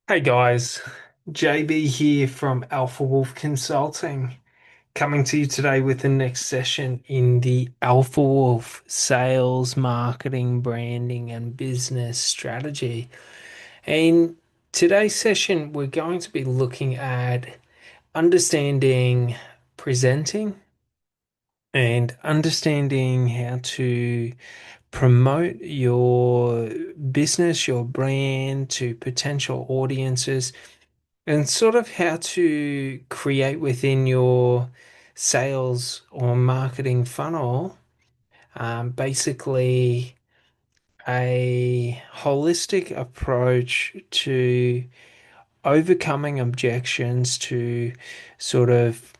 Hey guys, JB here from Alpha Wolf Consulting, coming to you today with the next session in the Alpha Wolf sales, marketing, branding, and business strategy. In today's session, we're going to be looking at understanding presenting and understanding how to promote your business, your brand to potential audiences and sort of how to create within your sales or marketing funnel, basically a holistic approach to overcoming objections to sort of,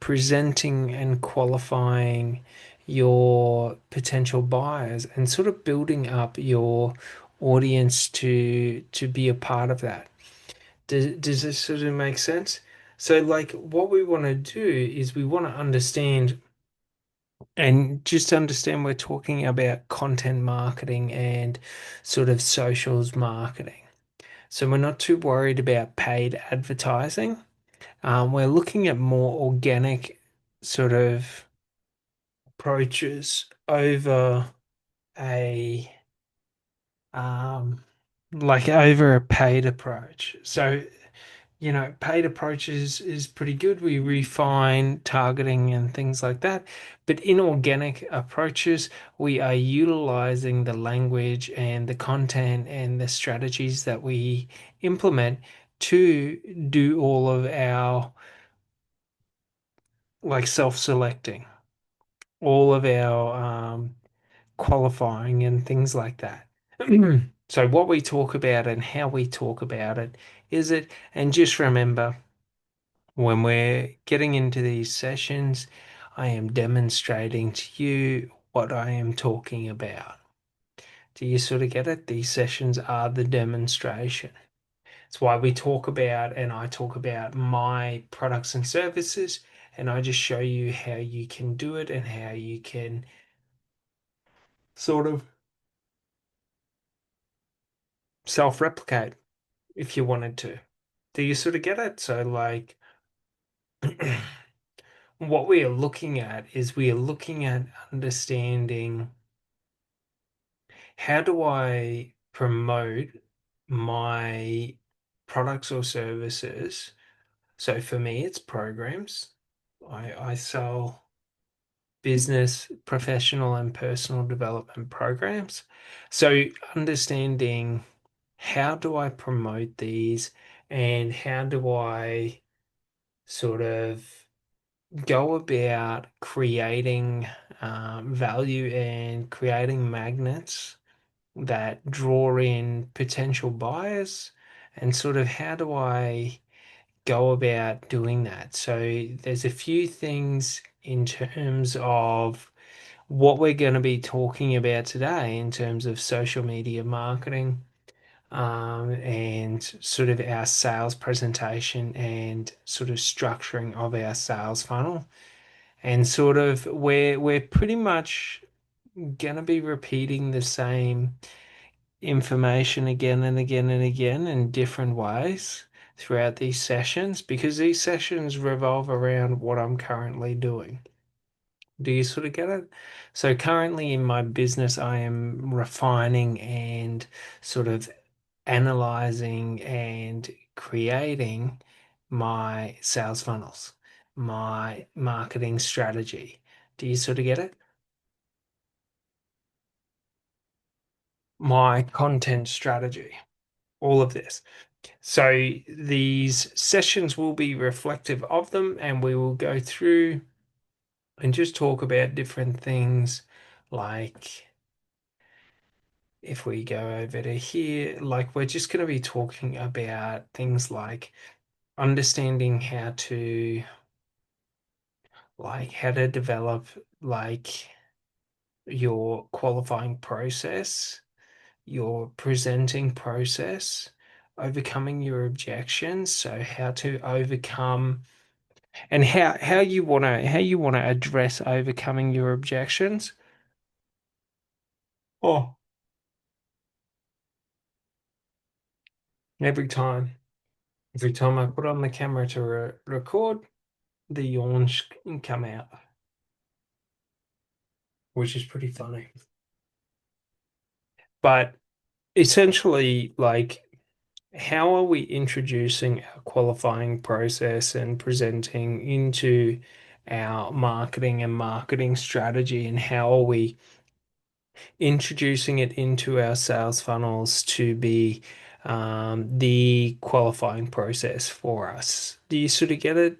presenting and qualifying your potential buyers and sort of building up your audience to be a part of that. Does this sort of make sense? So, like, what we want to do is we want to understand and just understand we're talking about content marketing and sort of socials marketing. So, we're not too worried about paid advertising. We're looking at more organic sort of approaches over a um, like over a paid approach. So paid approaches is pretty good. We refine targeting and things like that. But inorganic approaches, we are utilizing the language and the content and the strategies that we implement to do all of our like self-selecting, all of our qualifying and things like that. So what we talk about and how we talk about it is it, and just remember, when we're getting into these sessions, I am demonstrating to you what I am talking about. Do you sort of get it? These sessions are the demonstration. It's why we talk about, and I talk about my products and services, and I just show you how you can do it and how you can sort of self-replicate if you wanted to. Do you sort of get it? So, like, what we are looking at is we are looking at understanding how do I promote my products or services? So for me, it's programs. I sell business, professional, and personal development programs. So understanding how do I promote these and how do I sort of go about creating value and creating magnets that draw in potential buyers and sort of how do I go about doing that? So there's a few things in terms of what we're going to be talking about today in terms of social media marketing, and sort of our sales presentation and sort of structuring of our sales funnel. And sort of we're pretty much gonna be repeating the same information again and again and again in different ways throughout these sessions because these sessions revolve around what I'm currently doing. Do you sort of get it? So currently in my business, I am refining and sort of analyzing and creating my sales funnels, my marketing strategy. Do you sort of get it? My content strategy, all of this. So these sessions will be reflective of them, and we will go through and just talk about different things like if we go over to here, like we're just going to be talking about things like understanding how to develop like your qualifying process, your presenting process, overcoming your objections, so how to overcome and how you want to address overcoming your objections. Oh, Every time, every time I put on the camera to record, the yawns come out, which is pretty funny. But essentially, like, how are we introducing our qualifying process and presenting into our marketing and marketing strategy, and how are we introducing it into our sales funnels to be the qualifying process for us? Do you sort of get it?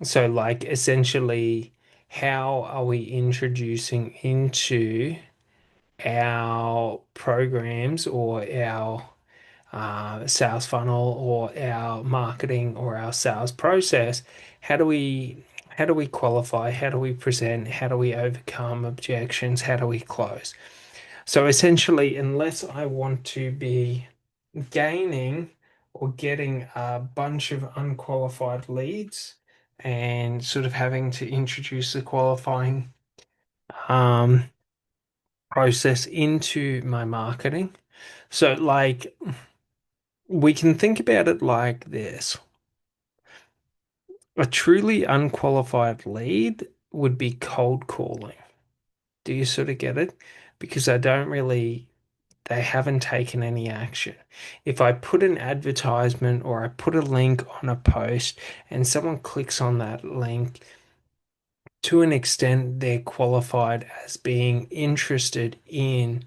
So, like, essentially, how are we introducing into our programs or our sales funnel or our marketing or our sales process? How do we qualify? How do we present? How do we overcome objections? How do we close? So essentially, unless I want to be gaining or getting a bunch of unqualified leads and sort of having to introduce the qualifying um, process into my marketing. So, like, we can think about it like this: a truly unqualified lead would be cold calling. Do you sort of get it? Because they haven't taken any action. If I put an advertisement or I put a link on a post and someone clicks on that link, to an extent, they're qualified as being interested in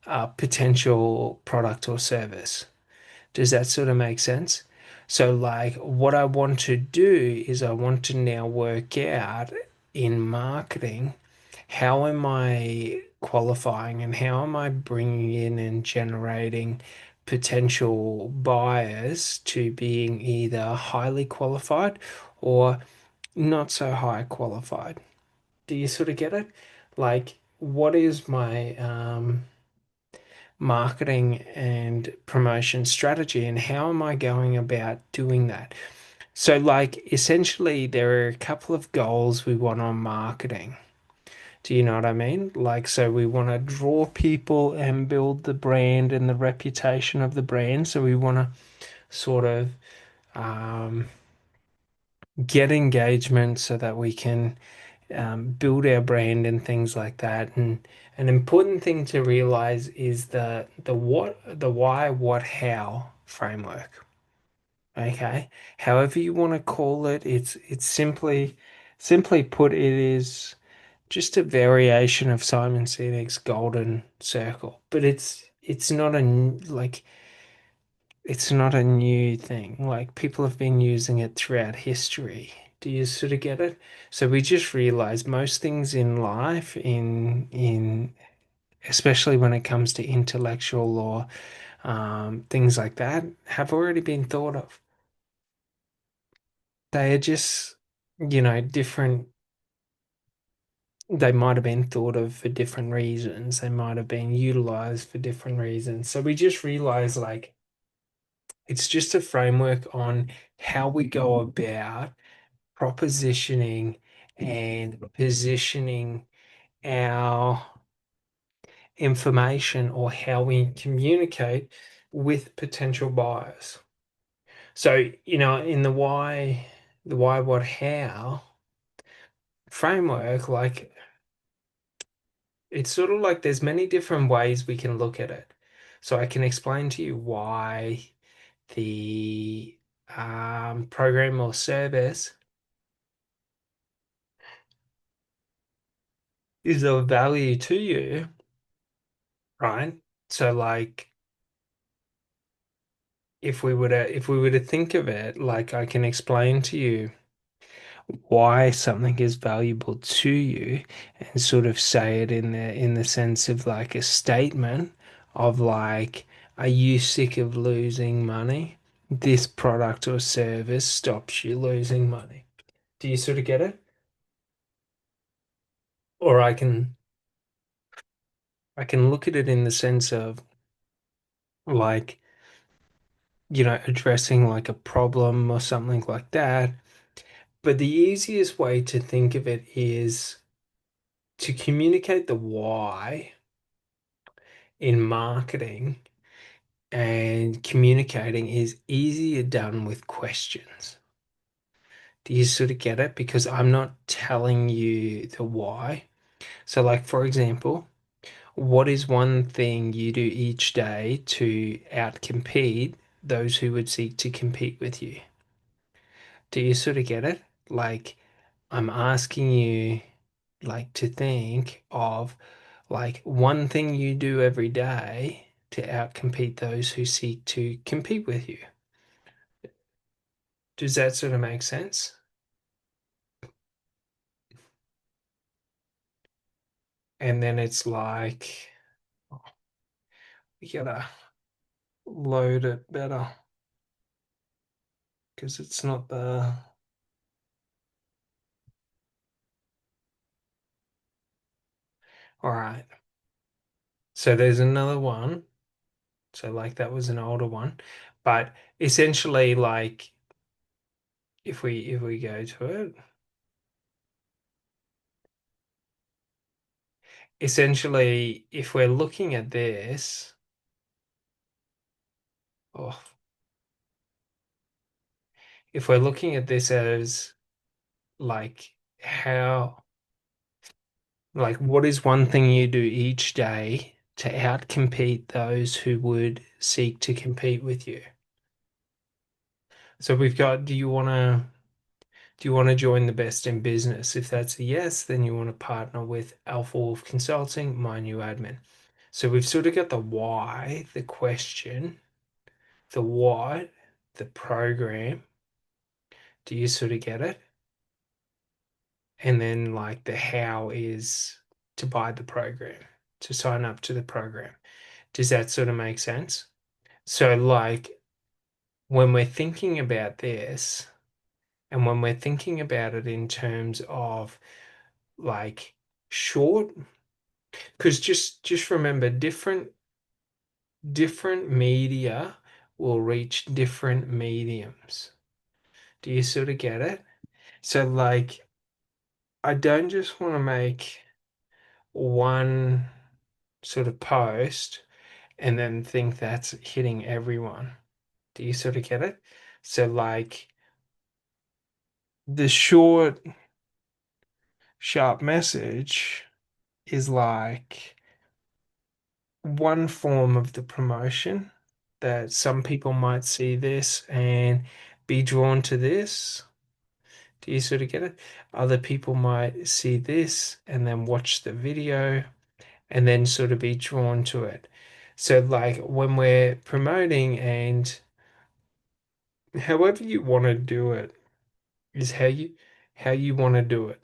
a potential product or service. Does that sort of make sense? So, like, what I want to do is I want to now work out in marketing, how am I qualifying and how am I bringing in and generating potential buyers to being either highly qualified or not so high qualified? Do you sort of get it? Like, what is my marketing and promotion strategy, and how am I going about doing that? So, like, essentially, there are a couple of goals we want on marketing. Do you know what I mean? Like, so we want to draw people and build the brand and the reputation of the brand. So we want to sort of um, get engagement so that we can build our brand and things like that. And an important thing to realize is the what, the why, what, how framework. Okay, however you want to call it, it's simply put, it is just a variation of Simon Sinek's golden circle, but it's not like it's not a new thing. Like, people have been using it throughout history. Do you sort of get it? So we just realize most things in life, in especially when it comes to intellectual or things like that, have already been thought of. They are just, different. They might have been thought of for different reasons. They might have been utilized for different reasons. So we just realize, like, it's just a framework on how we go about propositioning and positioning our information, or how we communicate with potential buyers. So, in the why, what, how framework, like, it's sort of like there's many different ways we can look at it. So I can explain to you why the program or service is of value to you, right? So, like, if we were to think of it, like, I can explain to you why something is valuable to you and sort of say it in the sense of like a statement of, like, are you sick of losing money? This product or service stops you losing money. Do you sort of get it? Or I can look at it in the sense of, like, addressing like a problem or something like that. But the easiest way to think of it is to communicate the why in marketing and communicating is easier done with questions. Do you sort of get it? Because I'm not telling you the why. So, like, for example, what is one thing you do each day to outcompete those who would seek to compete with you? Do you sort of get it? Like, I'm asking you, like, to think of, like, one thing you do every day to outcompete those who seek to compete with you. Does that sort of make sense? And then it's like, we gotta load it better because it's not the. All right. So there's another one. So like that was an older one, but essentially like if we go to it, essentially if we're looking at this, oh, if we're looking at this as like how like what is one thing you do each day to outcompete those who would seek to compete with you? So we've got, do you want to join the best in business? If that's a yes, then you want to partner with Alpha Wolf Consulting, my new admin. So we've sort of got the why, the question, the what, the program. Do you sort of get it? And then like the how is to buy the program, to sign up to the program. Does that sort of make sense? So like when we're thinking about this, and when we're thinking about it in terms of like short, because just remember different media will reach different mediums. Do you sort of get it? So like I don't just want to make one sort of post and then think that's hitting everyone. Do you sort of get it? So like the short sharp message is like one form of the promotion that some people might see this and be drawn to this. Do you sort of get it? Other people might see this and then watch the video and then sort of be drawn to it. So, like when we're promoting, and however you want to do it is how you want to do it.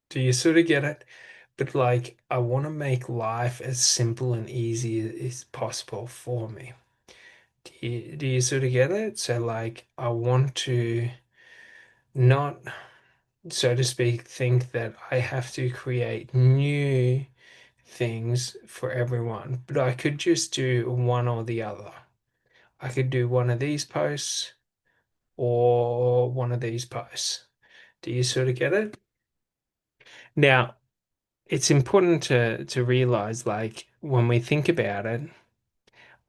Do you sort of get it? But like, I want to make life as simple and easy as possible for me. Do you sort of get it? So like, I want to not, so to speak, think that I have to create new things for everyone, but I could just do one or the other. I could do one of these posts or one of these posts. Do you sort of get it? Now, it's important to realize, like, when we think about it,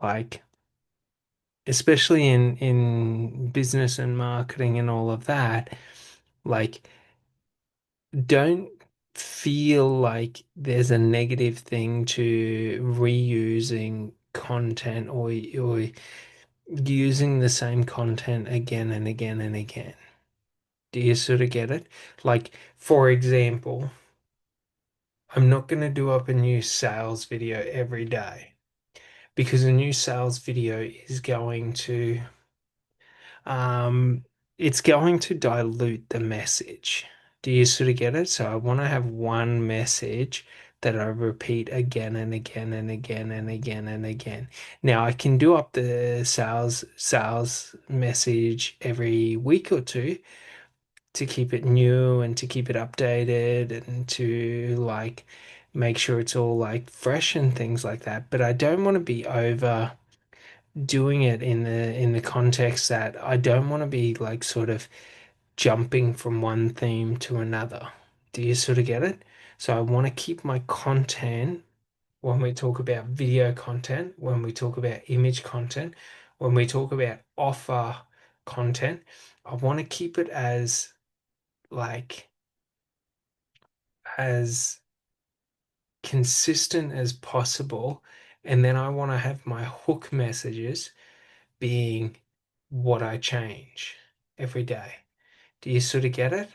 like, especially in business and marketing and all of that, like, don't feel like there's a negative thing to reusing content or using the same content again and again and again. Do you sort of get it? Like, for example, I'm not going to do up a new sales video every day because a new sales video is going to um it's going to dilute the message. Do you sort of get it? So I want to have one message that I repeat again and again and again and again and again. Now I can do up the sales message every week or two to keep it new and to keep it updated and to like make sure it's all like fresh and things like that. But I don't want to be over doing it in the context that I don't want to be like sort of jumping from one theme to another. Do you sort of get it? So I want to keep my content when we talk about video content, when we talk about image content, when we talk about offer content, I want to keep it as like as consistent as possible. And then I want to have my hook messages being what I change every day. Do you sort of get it?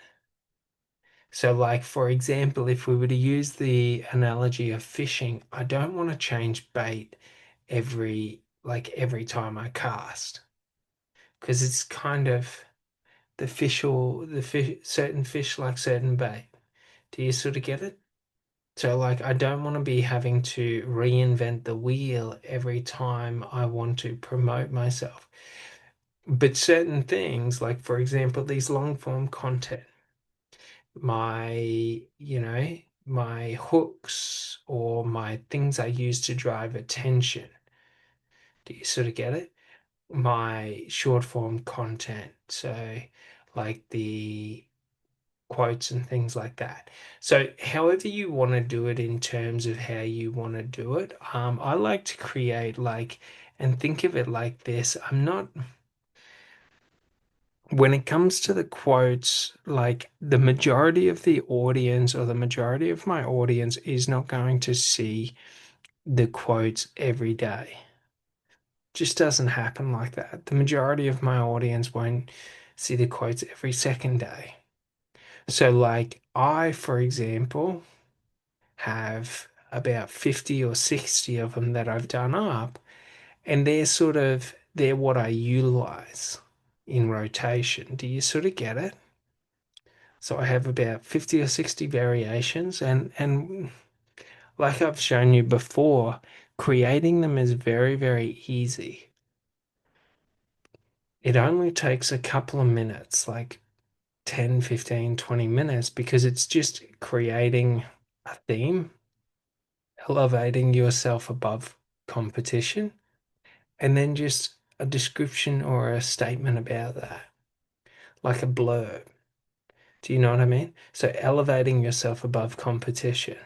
So, like, for example, if we were to use the analogy of fishing, I don't want to change bait every time I cast because it's kind of the fish, certain fish like certain bait. Do you sort of get it? So, like, I don't want to be having to reinvent the wheel every time I want to promote myself. But certain things, like, for example, these long form content, my, my hooks or my things I use to drive attention. Do you sort of get it? My short form content. So, like the quotes and things like that. So, however you want to do it in terms of how you want to do it, I like to create like and think of it like this. I'm not when it comes to the quotes, like the majority of the audience or the majority of my audience is not going to see the quotes every day. Just doesn't happen like that. The majority of my audience won't see the quotes every second day. So, like, I, for example, have about 50 or 60 of them that I've done up, and they're what I utilize in rotation. Do you sort of get it? So I have about 50 or 60 variations and like I've shown you before, creating them is very, very easy. It only takes a couple of minutes, like 10, 15, 20 minutes, because it's just creating a theme, elevating yourself above competition, and then just a description or a statement about that, like a blurb. Do you know what I mean? So elevating yourself above competition.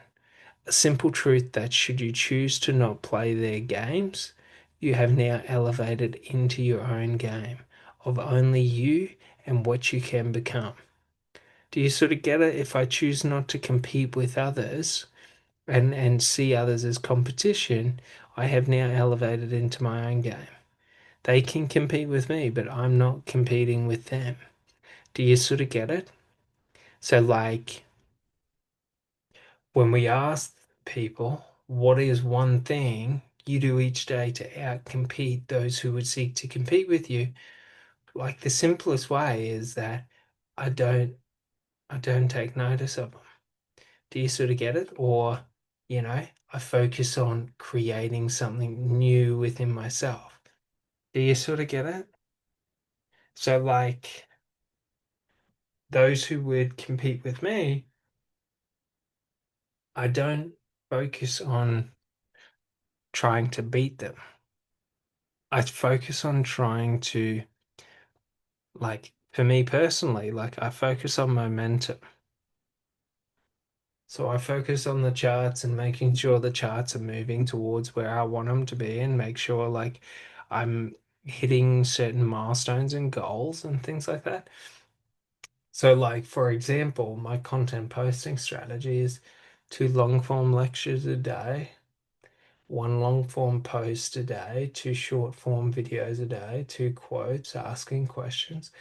A simple truth that should you choose to not play their games, you have now elevated into your own game of only you and what you can become. Do you sort of get it? If I choose not to compete with others and see others as competition, I have now elevated into my own game. They can compete with me, but I'm not competing with them. Do you sort of get it? So, like, when we ask people, what is one thing you do each day to outcompete those who would seek to compete with you? Like the simplest way is that I don't I don't take notice of them. Do you sort of get it? Or, I focus on creating something new within myself. Do you sort of get it? So like those who would compete with me, I don't focus on trying to beat them. I focus on trying to, like, for me personally, like, I focus on momentum. So I focus on the charts and making sure the charts are moving towards where I want them to be and make sure, like, I'm hitting certain milestones and goals and things like that. So, like, for example, my content posting strategy is 2 long form lectures a day, 1 long form post a day, 2 short form videos a day, 2 quotes asking questions,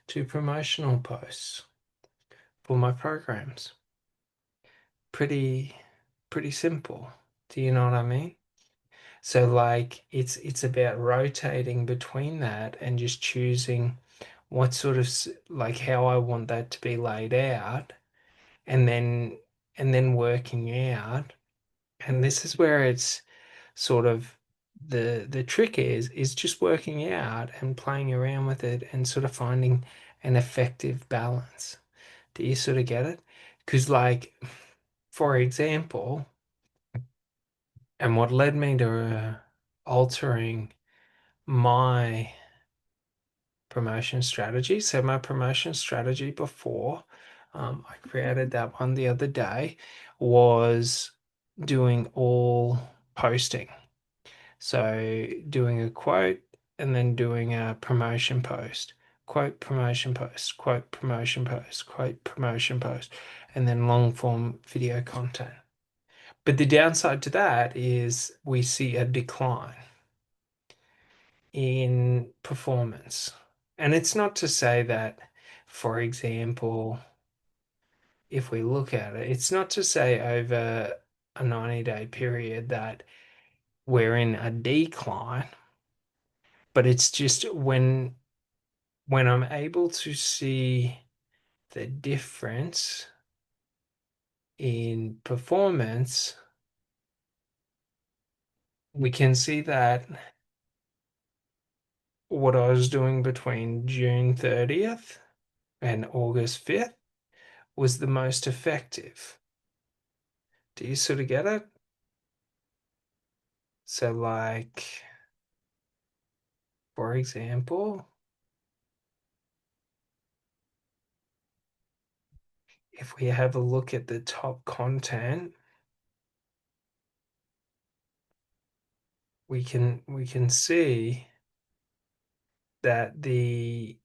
2 promotional posts for my programs. Pretty pretty simple. Do you know what I mean? So like it's about rotating between that and just choosing what sort of like how I want that to be laid out and then working out. And this is where it's sort of the trick is just working out and playing around with it and sort of finding an effective balance. Do you sort of get it? Because like for example, and what led me to altering my promotion strategy. So my promotion strategy before I created that one the other day was doing all posting. So doing a quote and then doing a promotion post, quote, promotion post, quote, promotion post, quote, promotion post, and then long form video content. But the downside to that is we see a decline in performance. And it's not to say that, for example, if we look at it, it's not to say over a 90-day period that we're in a decline, but it's just when I'm able to see the difference in performance, we can see that what I was doing between June 30th and August 5th was the most effective. Do you sort of get it? So, like, for example, if we have a look at the top content, we can see that the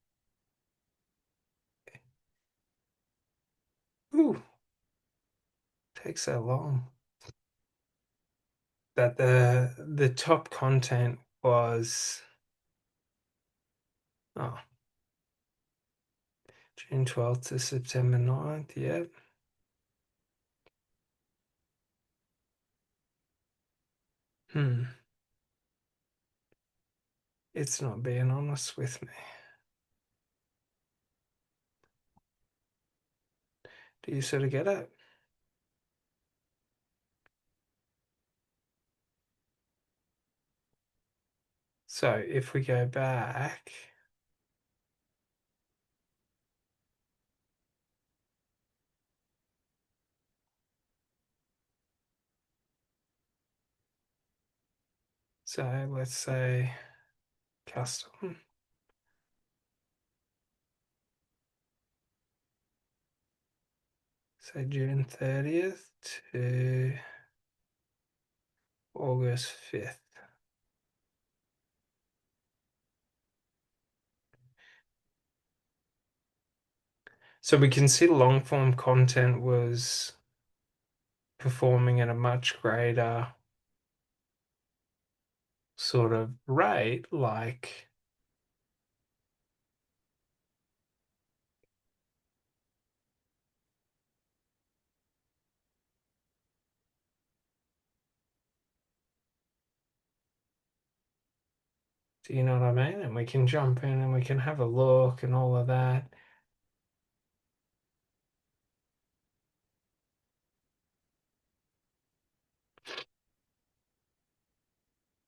ooh, takes so long. That the top content was oh, June 12th to September 9th, yeah. Hmm. It's not being honest with me. Do you sort of get it? So if we go back, so let's say custom. So June 30th to August 5th. So we can see long form content was performing at a much greater sort of rate, like do you know what I mean? And we can jump in and we can have a look and all of that.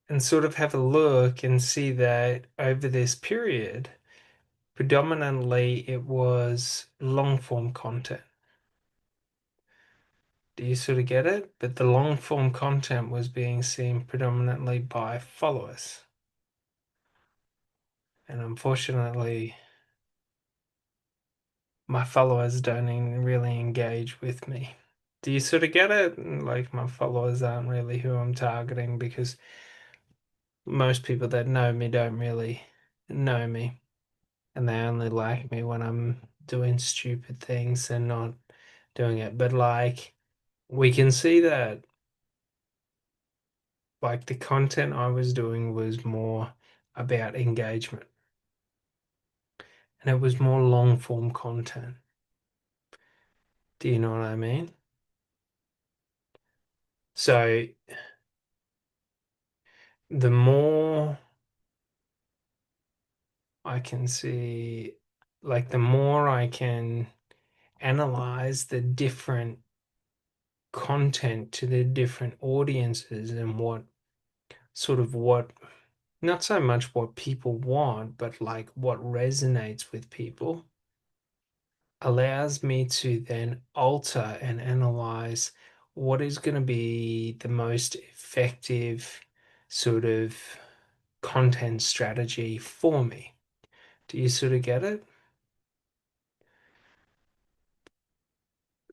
And sort of have a look and see that over this period, predominantly it was long form content. Do you sort of get it? But the long form content was being seen predominantly by followers. And unfortunately, my followers don't really engage with me. Do you sort of get it? Like, my followers aren't really who I'm targeting because most people that know me don't really know me. And they only like me when I'm doing stupid things and not doing it. But like we can see that like the content I was doing was more about engagement and it was more long form content. Do you know what I mean? So the more I can see, like the more I can analyze the different content to the different audiences and what sort of what not so much what people want, but like what resonates with people, allows me to then alter and analyze what is going to be the most effective sort of content strategy for me. Do you sort of get it?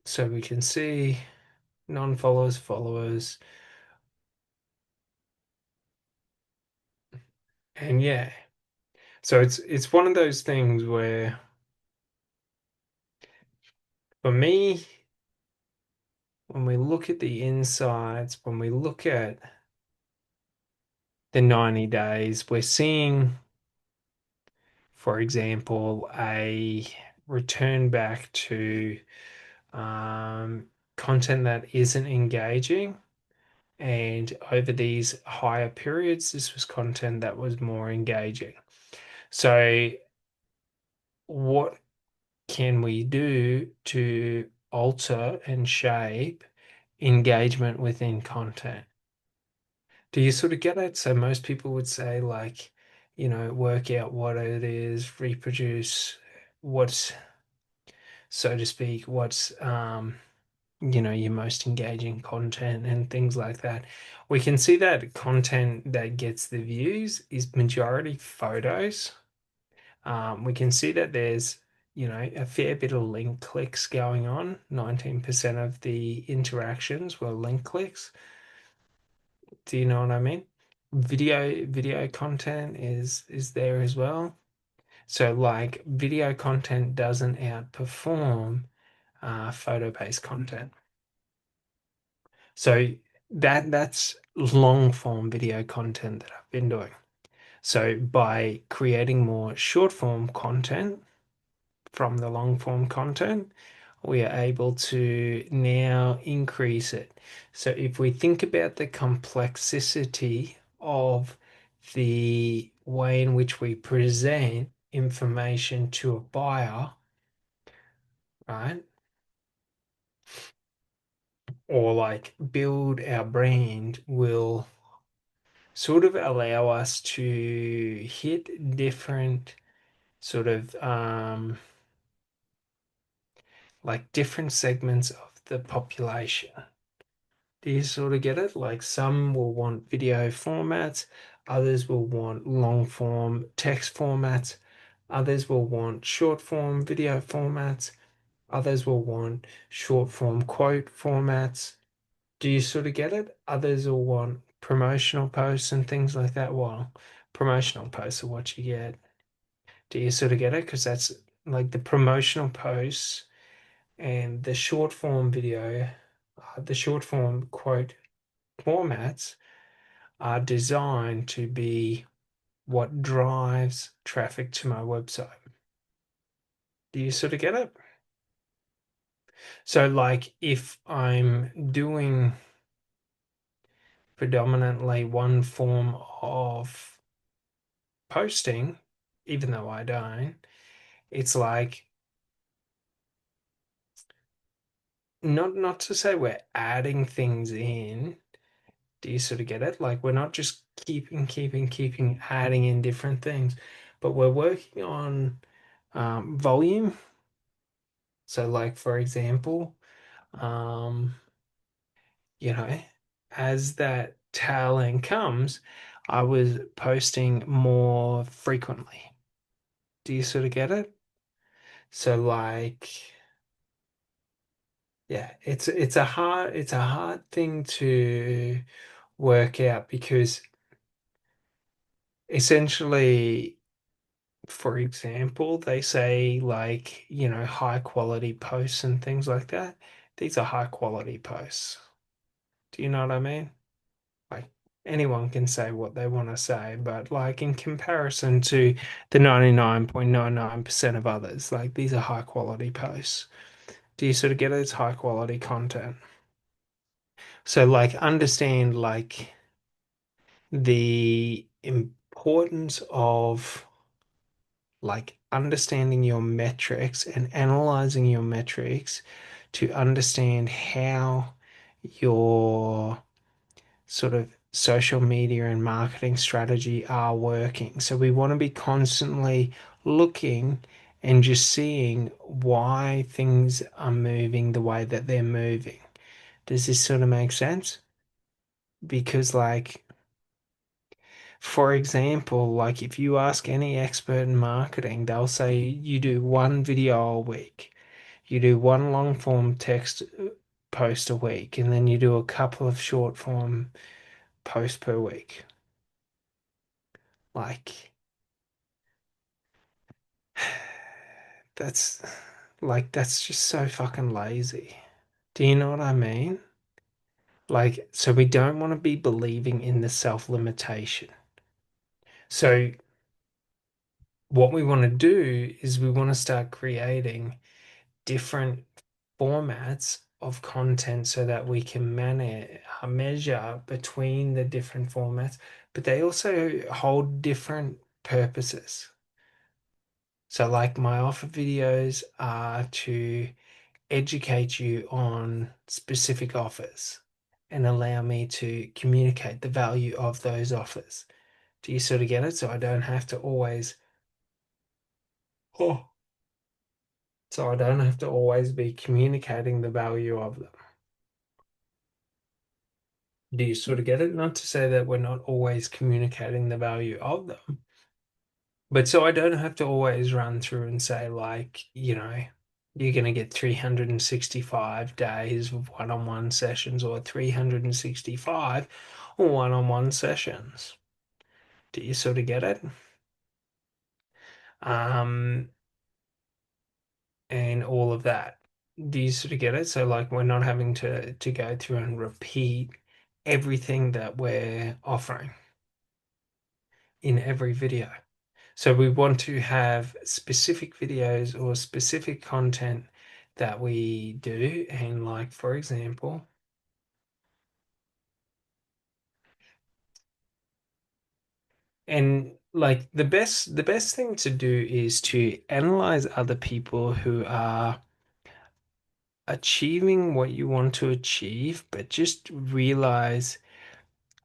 So we can see non-followers, followers, And yeah, so it's one of those things where for me, when we look at the insights, when we look at the 90 days, we're seeing, for example, a return back to um, content that isn't engaging. And over these higher periods, this was content that was more engaging. So, what can we do to alter and shape engagement within content? Do you sort of get it? So most people would say like, work out what it is, reproduce what's, so to speak, what's your most engaging content and things like that. We can see that content that gets the views is majority photos. We can see that there's, a fair bit of link clicks going on. 19% of the interactions were link clicks. Do you know what I mean? Video content is there as well. So like video content doesn't outperform photo-based content. So that's long form video content that I've been doing. So by creating more short form content from the long form content, we are able to now increase it. So if we think about the complexity of the way in which we present information to a buyer, right? Or like build our brand will sort of allow us to hit different sort of like different segments of the population. Do you sort of get it? Like some will want video formats, others will want long form text formats, others will want short form video formats, others will want short form quote formats. Do you sort of get it? Others will want promotional posts and things like that. Well, promotional posts are what you get. Do you sort of get it? Because that's like the promotional posts and the short form video, the short form quote formats are designed to be what drives traffic to my website. Do you sort of get it? So, like, if I'm doing predominantly one form of posting, even though I don't, it's like not to say we're adding things in. Do you sort of get it? Like we're not just keeping adding in different things, but we're working on volume. So, like for example, um, you know, as that tail end comes, I was posting more frequently. Do you sort of get it? So, like, yeah, it's a hard thing to work out because essentially, for example, they say like, high quality posts and things like that. These are high quality posts. Do you know what I mean? Like anyone can say what they want to say, but like in comparison to the 99.99% of others, like these are high quality posts. Do you sort of get it? It's high quality content. So like understand like the importance of like understanding your metrics and analyzing your metrics to understand how your sort of social media and marketing strategy are working. So we want to be constantly looking and just seeing why things are moving the way that they're moving. Does this sort of make sense? Because like for example, like if you ask any expert in marketing, they'll say you do one video a week, you do one long form text post a week, and then you do a couple of short form posts per week. Like, that's that's just so fucking lazy. Do you know what I mean? Like, so we don't want to be believing in the self-limitation. So what we want to do is we want to start creating different formats of content so that we can manage measure between the different formats, but they also hold different purposes. So, like my offer videos are to educate you on specific offers and allow me to communicate the value of those offers. Do you sort of get it? Oh, so I don't have to always be communicating the value of them. Do you sort of get it? Not to say that we're not always communicating the value of them, but so I don't have to always run through and say, like, you're going to get 365 days of one-on-one sessions or 365 one-on-one sessions. Do you sort of get it? Um, and all of that. Do you sort of get it? So like we're not having to go through and repeat everything that we're offering in every video. So we want to have specific videos or specific content that we do. And like, for example, and like the best thing to do is to analyze other people who are achieving what you want to achieve, but just realize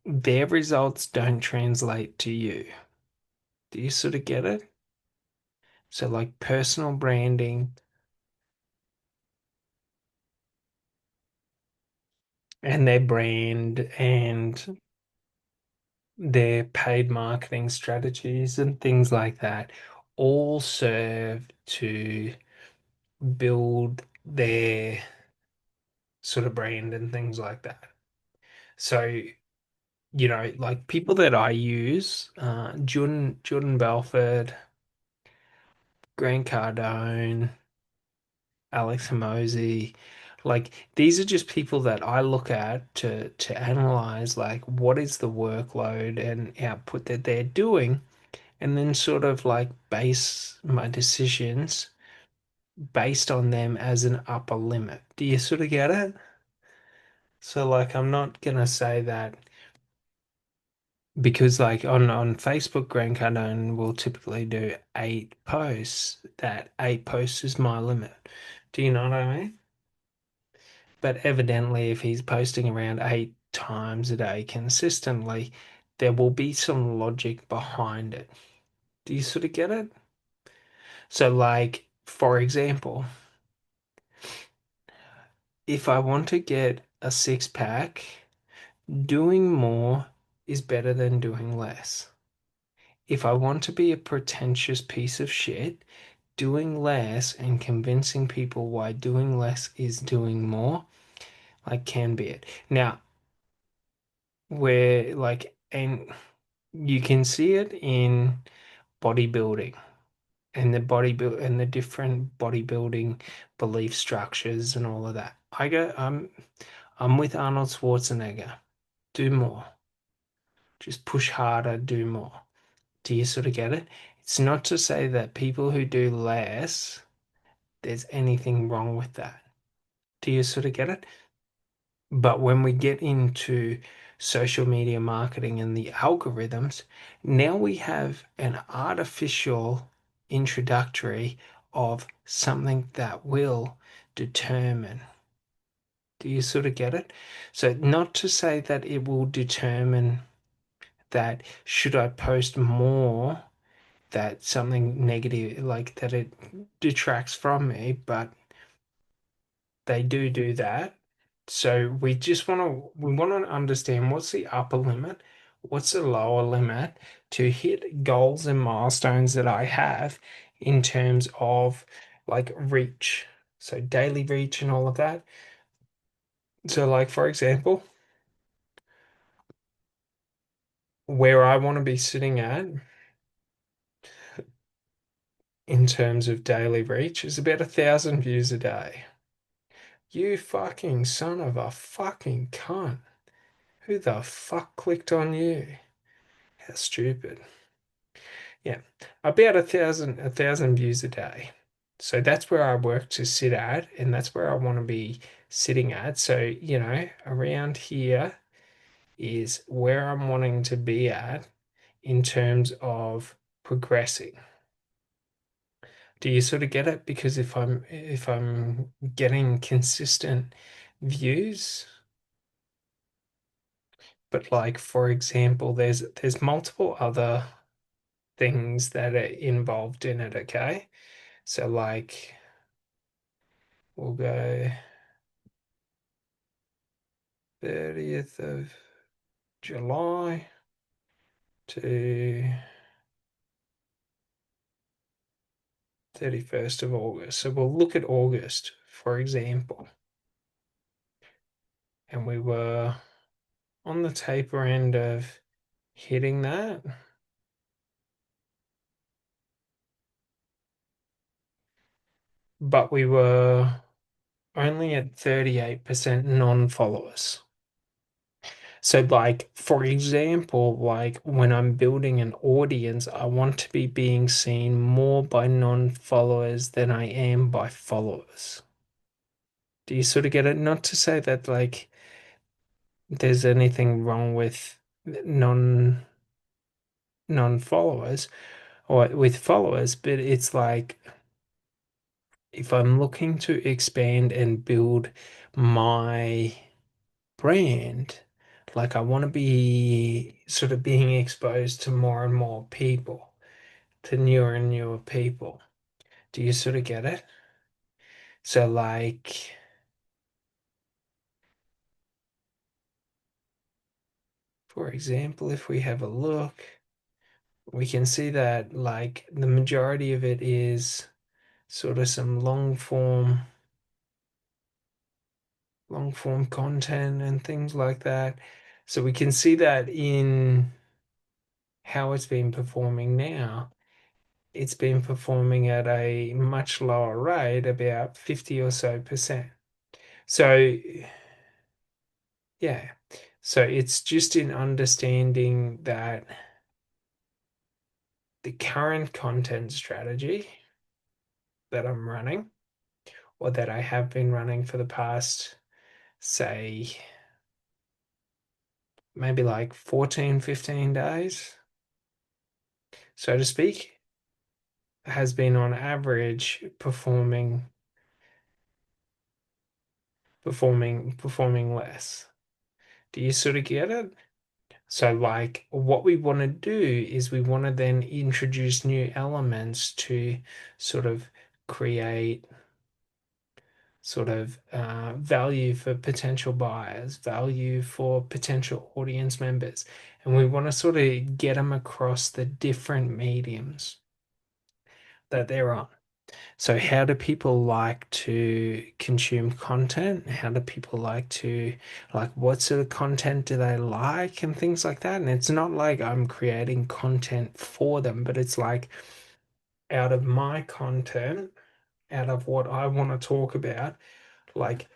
their results don't translate to you. Do you sort of get it? So like personal branding and their brand and their paid marketing strategies and things like that all serve to build their sort of brand and things like that. So, like people that I use, Jordan Belford, Grant Cardone, Alex Hormozy, like these are just people that I look at to analyze like what is the workload and output that they're doing, and then sort of like base my decisions based on them as an upper limit. Do you sort of get it? So like I'm not gonna say that because like on Facebook, Grant Cardone will typically do 8 posts. That 8 posts is my limit. Do you know what I mean? But evidently, if he's posting around 8 times a day consistently, there will be some logic behind it. Do you sort of get it? So, like, for example, if I want to get a six pack, doing more is better than doing less. If I want to be a pretentious piece of shit, doing less and convincing people why doing less is doing more, like, can be it. Now, where, like, and you can see it in bodybuilding and the different bodybuilding belief structures and all of that. I'm with Arnold Schwarzenegger. Do more. Just push harder, do more. Do you sort of get it? It's not to say that people who do less, there's anything wrong with that. Do you sort of get it? But when we get into social media marketing and the algorithms, now we have an artificial introductory of something that will determine. Do you sort of get it? So, not to say that it will determine that should I post more, that something negative, like that it detracts from me, but they do that. So we want to understand what's the upper limit, what's the lower limit to hit goals and milestones that I have in terms of like reach. So daily reach and all of that. So like for example, where I want to be sitting at. in terms of daily reach is about 1,000 views a day. You fucking son of a fucking cunt. Who the fuck clicked on you? How stupid. Yeah, about 1,000 views a day. So that's where I work to sit at, and that's where I want to be sitting at. So, around here is where I'm wanting to be at in terms of progressing. Do you sort of get it? Because if I'm getting consistent views, but like for example, there's multiple other things that are involved in it, okay? So like we'll go 30th of July to 31st of August. So we'll look at August, for example, and we were on the taper end of hitting that, but we were only at 38% non-followers. So, like, for example, like when I'm building an audience, I want to be being seen more by non-followers than I am by followers. Do you sort of get it? Not to say that like there's anything wrong with non non-followers or with followers, but it's like if I'm looking to expand and build my brand, like I want to be sort of being exposed to more and more people, to newer and newer people. Do you sort of get it? So, like, for example, if we have a look, we can see that like the majority of it is sort of some long form content and things like that. So we can see that in how it's been performing now. It's been performing at a much lower rate, about 50 or so percent. So, yeah. So it's just in understanding that the current content strategy that I'm running, or that I have been running for the past, say, maybe like 14, 15 days, so to speak, has been on average performing less. Do you sort of get it? So, like, what we want to do is we want to then introduce new elements to sort of create value for potential buyers, value for potential audience members. And we want to sort of get them across the different mediums that they're on. So, how do people like to consume content? How do people like, what sort of content do they like and things like that? And it's not like I'm creating content for them, but it's like out of my content, out of what I want to talk about, like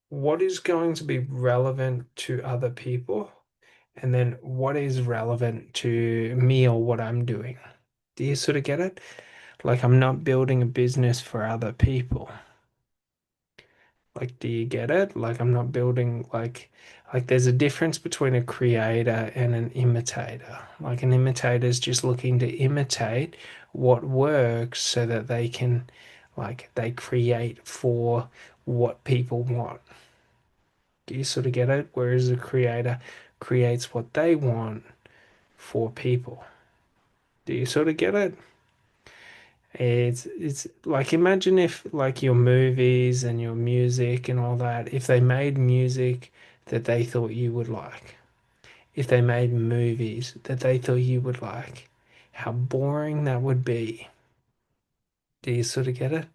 what is going to be relevant to other people, and then what is relevant to me or what I'm doing. Do you sort of get it? Like, I'm not building a business for other people. Like, do you get it? Like, I'm not building like there's a difference between a creator and an imitator. Like an imitator is just looking to imitate what works so that they create for what people want. Do you sort of get it? Whereas a creator creates what they want for people. Do you sort of get it? It's like imagine if like your movies and your music and all that, if they made music that they thought you would like, if they made movies that they thought you would like, how boring that would be. Do you sort of get it?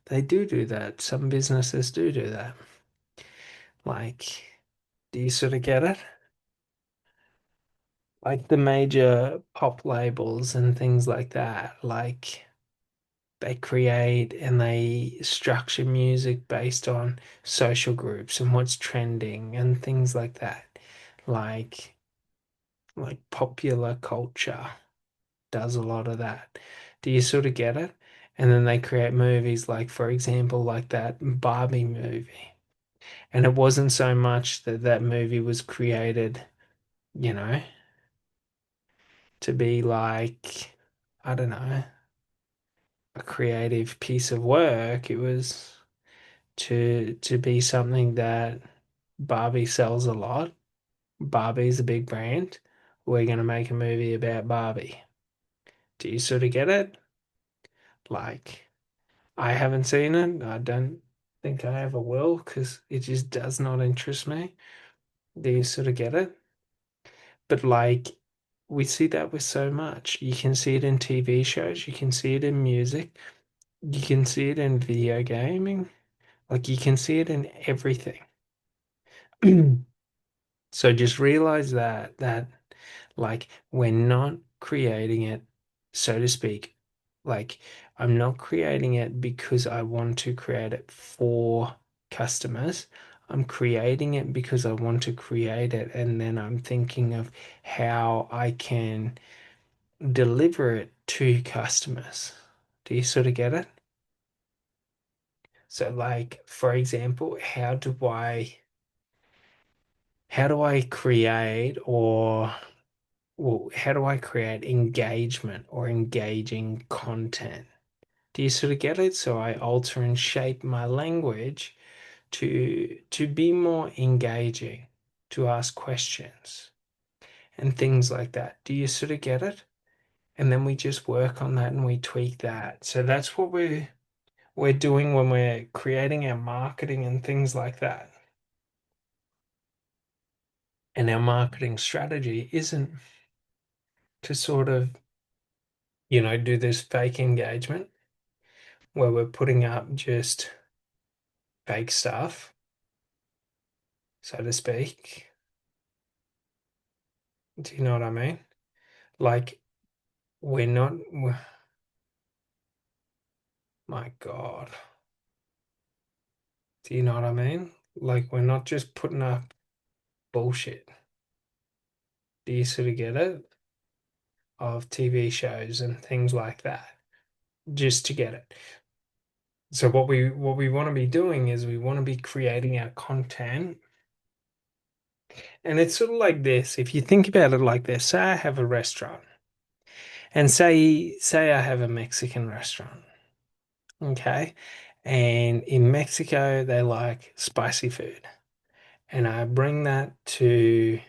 They do that. Some businesses do that. Like, do you sort of get it? Like the major pop labels and things like that. Like They create and they structure music based on social groups and what's trending and things like that. Like popular culture does a lot of that. Do you sort of get it? And then they create movies like, for example, like that Barbie movie. And it wasn't so much that that movie was created, you know, to be like, I don't know, a creative piece of work. It was to be something that Barbie sells a lot. Barbie's a big brand. We're going to make a movie about Barbie. Do you sort of get it? Like, I haven't seen it. I don't think I ever will because it just does not interest me. Do you sort of get it? But like, we see that with so much. You can see it in TV shows, you can see it in music, you can see it in video gaming, like, you can see it in everything. So just realize that like we're not creating it, so to speak. Like I'm not creating it because I want to create it for customers. I'm creating it because I want to create it, and then I'm thinking of how I can deliver it to customers. Do you sort of get it? So like for example, how do I create or well, how do I create engagement or engaging content? Do you sort of get it? So I alter and shape my language to be more engaging, to ask questions and things like that. Do you sort of get it? And then we just work on that and we tweak that. So that's what we're doing when we're creating our marketing and things like that. And our marketing strategy isn't to sort of, do this fake engagement where we're putting up just fake stuff, so to speak. Do you know what I mean? Like, we're not, my God, do you know what I mean? Like, we're not just putting up bullshit. Do you sort of get it? Of TV shows and things like that, just to get it. So what we want to be doing is we want to be creating our content. And it's sort of like this. If you think about it like this, say I have a restaurant and say I have a Mexican restaurant. Okay. And in Mexico, they like spicy food. And I bring that to,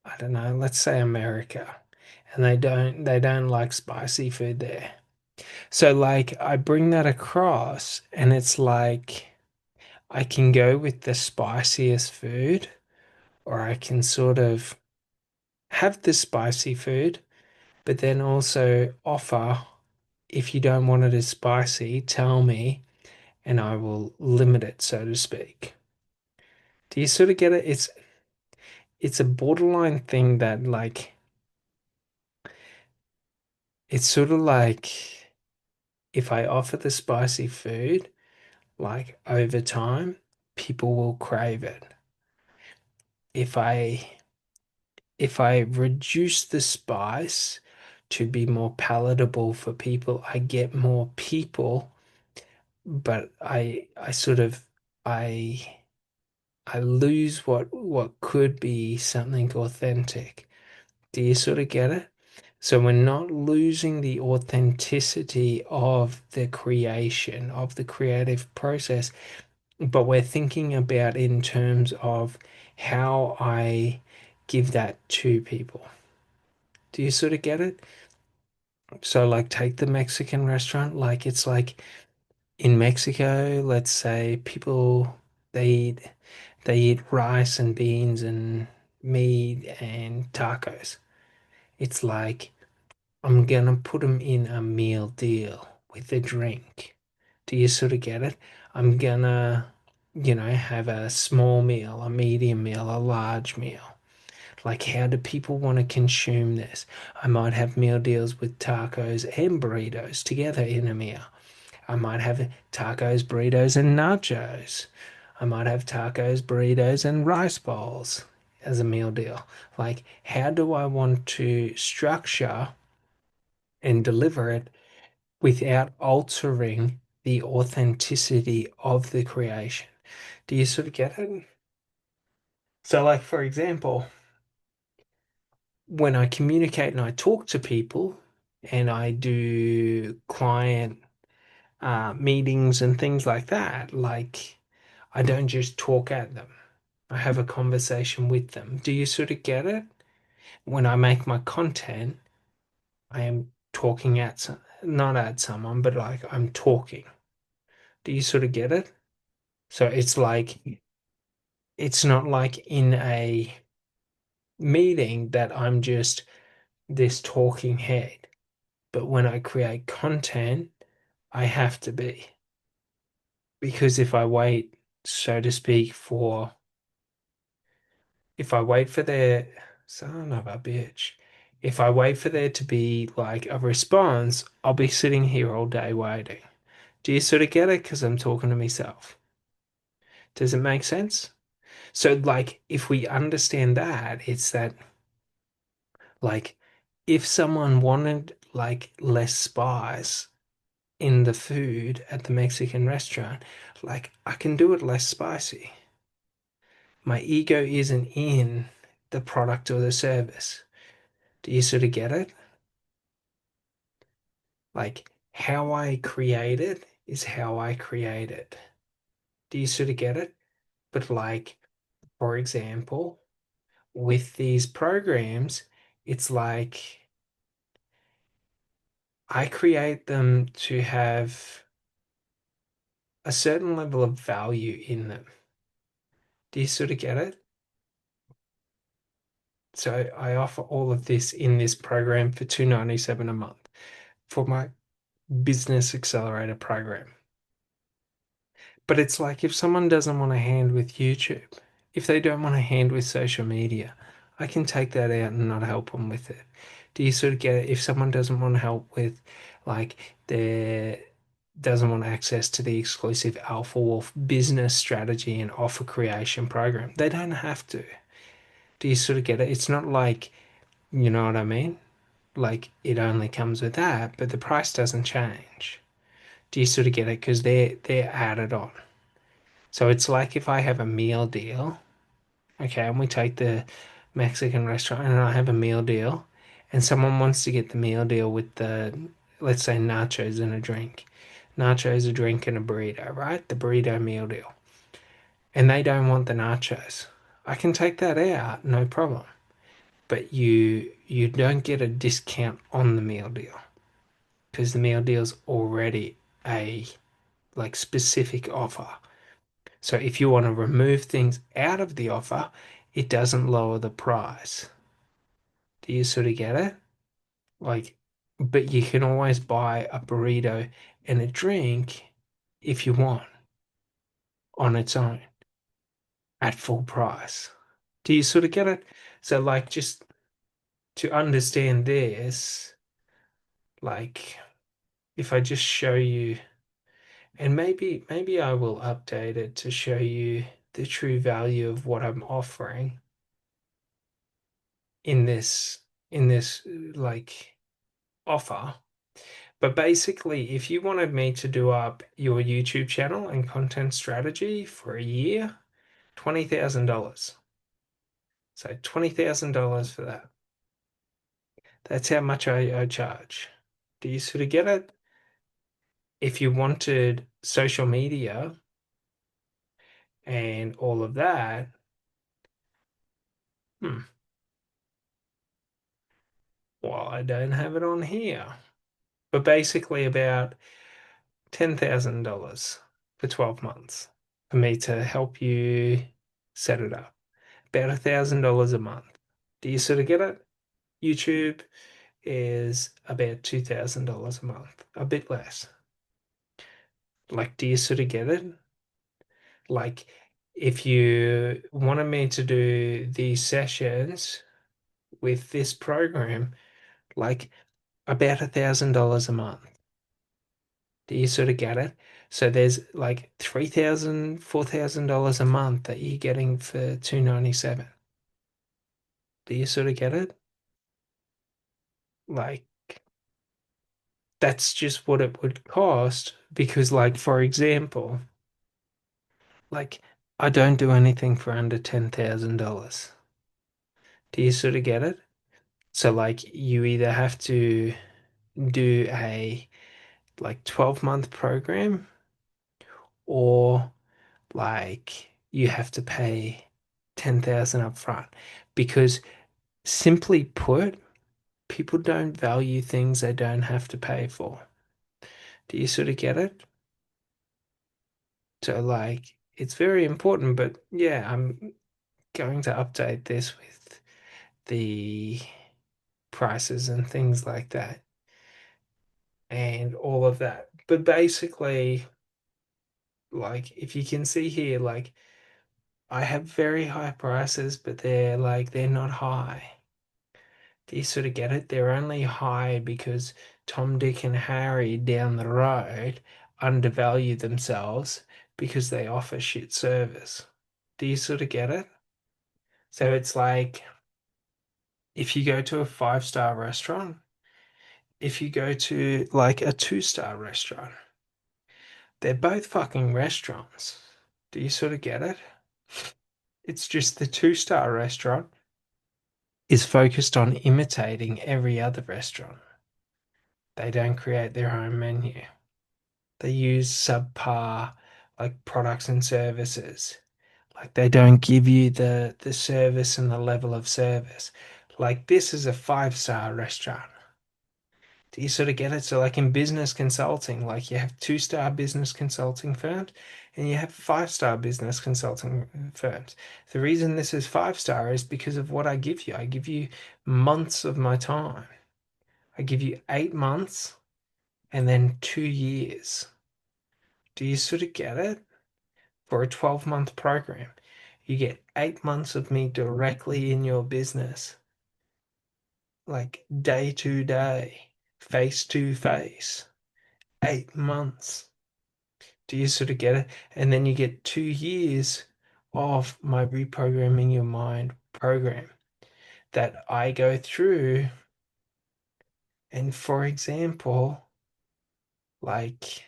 I don't know, let's say America. And they don't like spicy food there. So like I bring that across and it's like I can go with the spiciest food or I can sort of have the spicy food, but then also offer if you don't want it as spicy, tell me and I will limit it, so to speak. Do you sort of get it? It's a borderline thing that like it's sort of like if I offer the spicy food, like over time, people will crave it. If I if I reduce the spice to be more palatable for people, I get more people, but I sort of I I lose what could be something authentic. Do you sort of get it? So we're not losing the authenticity of the creation, of the creative process, but we're thinking about in terms of how I give that to people. Do you sort of get it? So like take the Mexican restaurant, like it's like in Mexico, let's say people they eat they eat rice and beans and meat and tacos. It's like I'm gonna put them in a meal deal with a drink. Do you sort of get it? I'm gonna, have a small meal, a medium meal, a large meal. Like, how do people want to consume this? I might have meal deals with tacos and burritos together in a meal. I might have tacos, burritos, and nachos. I might have tacos, burritos, and rice bowls as a meal deal. Like, how do I want to structure and deliver it without altering the authenticity of the creation? Do you sort of get it? So, like, for example, when I communicate and I talk to people and I do client meetings and things like that, like, I don't just talk at them. I have a conversation with them. Do you sort of get it? When I make my content, I am talking at not at someone, but like I'm talking. Do you sort of get it? So it's not like in a meeting that I'm just this talking head. But when I create content, I have to be. Because if I wait, so to speak, if I wait for their son of a bitch, if I wait for there to be like a response, I'll be sitting here all day waiting. Do you sort of get it? Because I'm talking to myself. Does it make sense? So, like, if we understand that, it's that, like, if someone wanted like less spice in the food at the Mexican restaurant, like, I can do it less spicy. My ego isn't in the product or the service. Do you sort of get it? Like, how I create it is how I create it. Do you sort of get it? But, like, for example, with these programs, it's like I create them to have a certain level of value in them. Do you sort of get it? So I offer all of this in this program for $297 a month for my business accelerator program. But it's like if someone doesn't want to hand with YouTube, if they don't want to hand with social media, I can take that out and not help them with it. Do you sort of get it? If someone doesn't want help with like their doesn't want access to the exclusive Alpha Wolf business strategy and offer creation program, they don't have to. Do you sort of get it? It's not like, you know what I mean? Like it only comes with that, but the price doesn't change. Do you sort of get it? Because they're added on. So it's like if I have a meal deal, okay, and we take the Mexican restaurant and I have a meal deal, and someone wants to get the meal deal with the, let's say, nachos and a drink. Nachos, a drink, and a burrito, right? The burrito meal deal. And they don't want the nachos. I can take that out, no problem. But you don't get a discount on the meal deal because the meal deal's already a like specific offer. So if you want to remove things out of the offer, it doesn't lower the price. Do you sort of get it? Like, but you can always buy a burrito and a drink if you want on its own at full price. Do you sort of get it? So, like, just to understand this, like, if I just show you, and maybe I will update it to show you the true value of what I'm offering in this like offer. But basically, if you wanted me to do up your YouTube channel and content strategy for a year, $20,000. So $20,000 for that. That's how much I charge. Do you sort of get it? If you wanted social media and all of that, hmm, well, I don't have it on here. But basically about $10,000 for 12 months for me to help you set it up. About $1,000 a month. Do you sort of get it? YouTube is about $2,000 a month, a bit less. Like, do you sort of get it? Like, if you wanted me to do these sessions, with this program, like about $1,000 a month. Do you sort of get it? So there's like $3,000, $4,000 a month that you're getting for 297. Do you sort of get it? Like that's just what it would cost because like for example, like I don't do anything for under $10,000. Do you sort of get it? So like you either have to do a like 12-month program or like you have to pay 10,000 up front because simply put, people don't value things they don't have to pay for. Do you sort of get it? So like it's very important, but yeah, I'm going to update this with the prices and things like that and all of that. But basically, like if you can see here, like I have very high prices, but they're not high. Do you sort of get it? They're only high because Tom, Dick, and Harry down the road undervalue themselves because they offer shit service. Do you sort of get it? So it's like if you go to a 5-star restaurant, if you go to like a 2-star restaurant, they're both fucking restaurants. Do you sort of get it? It's just the 2-star restaurant is focused on imitating every other restaurant. They don't create their own menu. They use subpar like products and services. Like they don't give you the service and the level of service. Like this is a 5-star restaurant. Do you sort of get it? So like in business consulting, like you have 2-star business consulting firms and you have 5-star business consulting firms. The reason this is 5-star is because of what I give you. I give you months of my time. I give you 8 months and then 2 years. Do you sort of get it? For a 12-month program, you get 8 months of me directly in your business, like day to day, face to face. 8 months. Do you sort of get it? And then you get 2 years of my reprogramming your mind program that I go through. And for example, like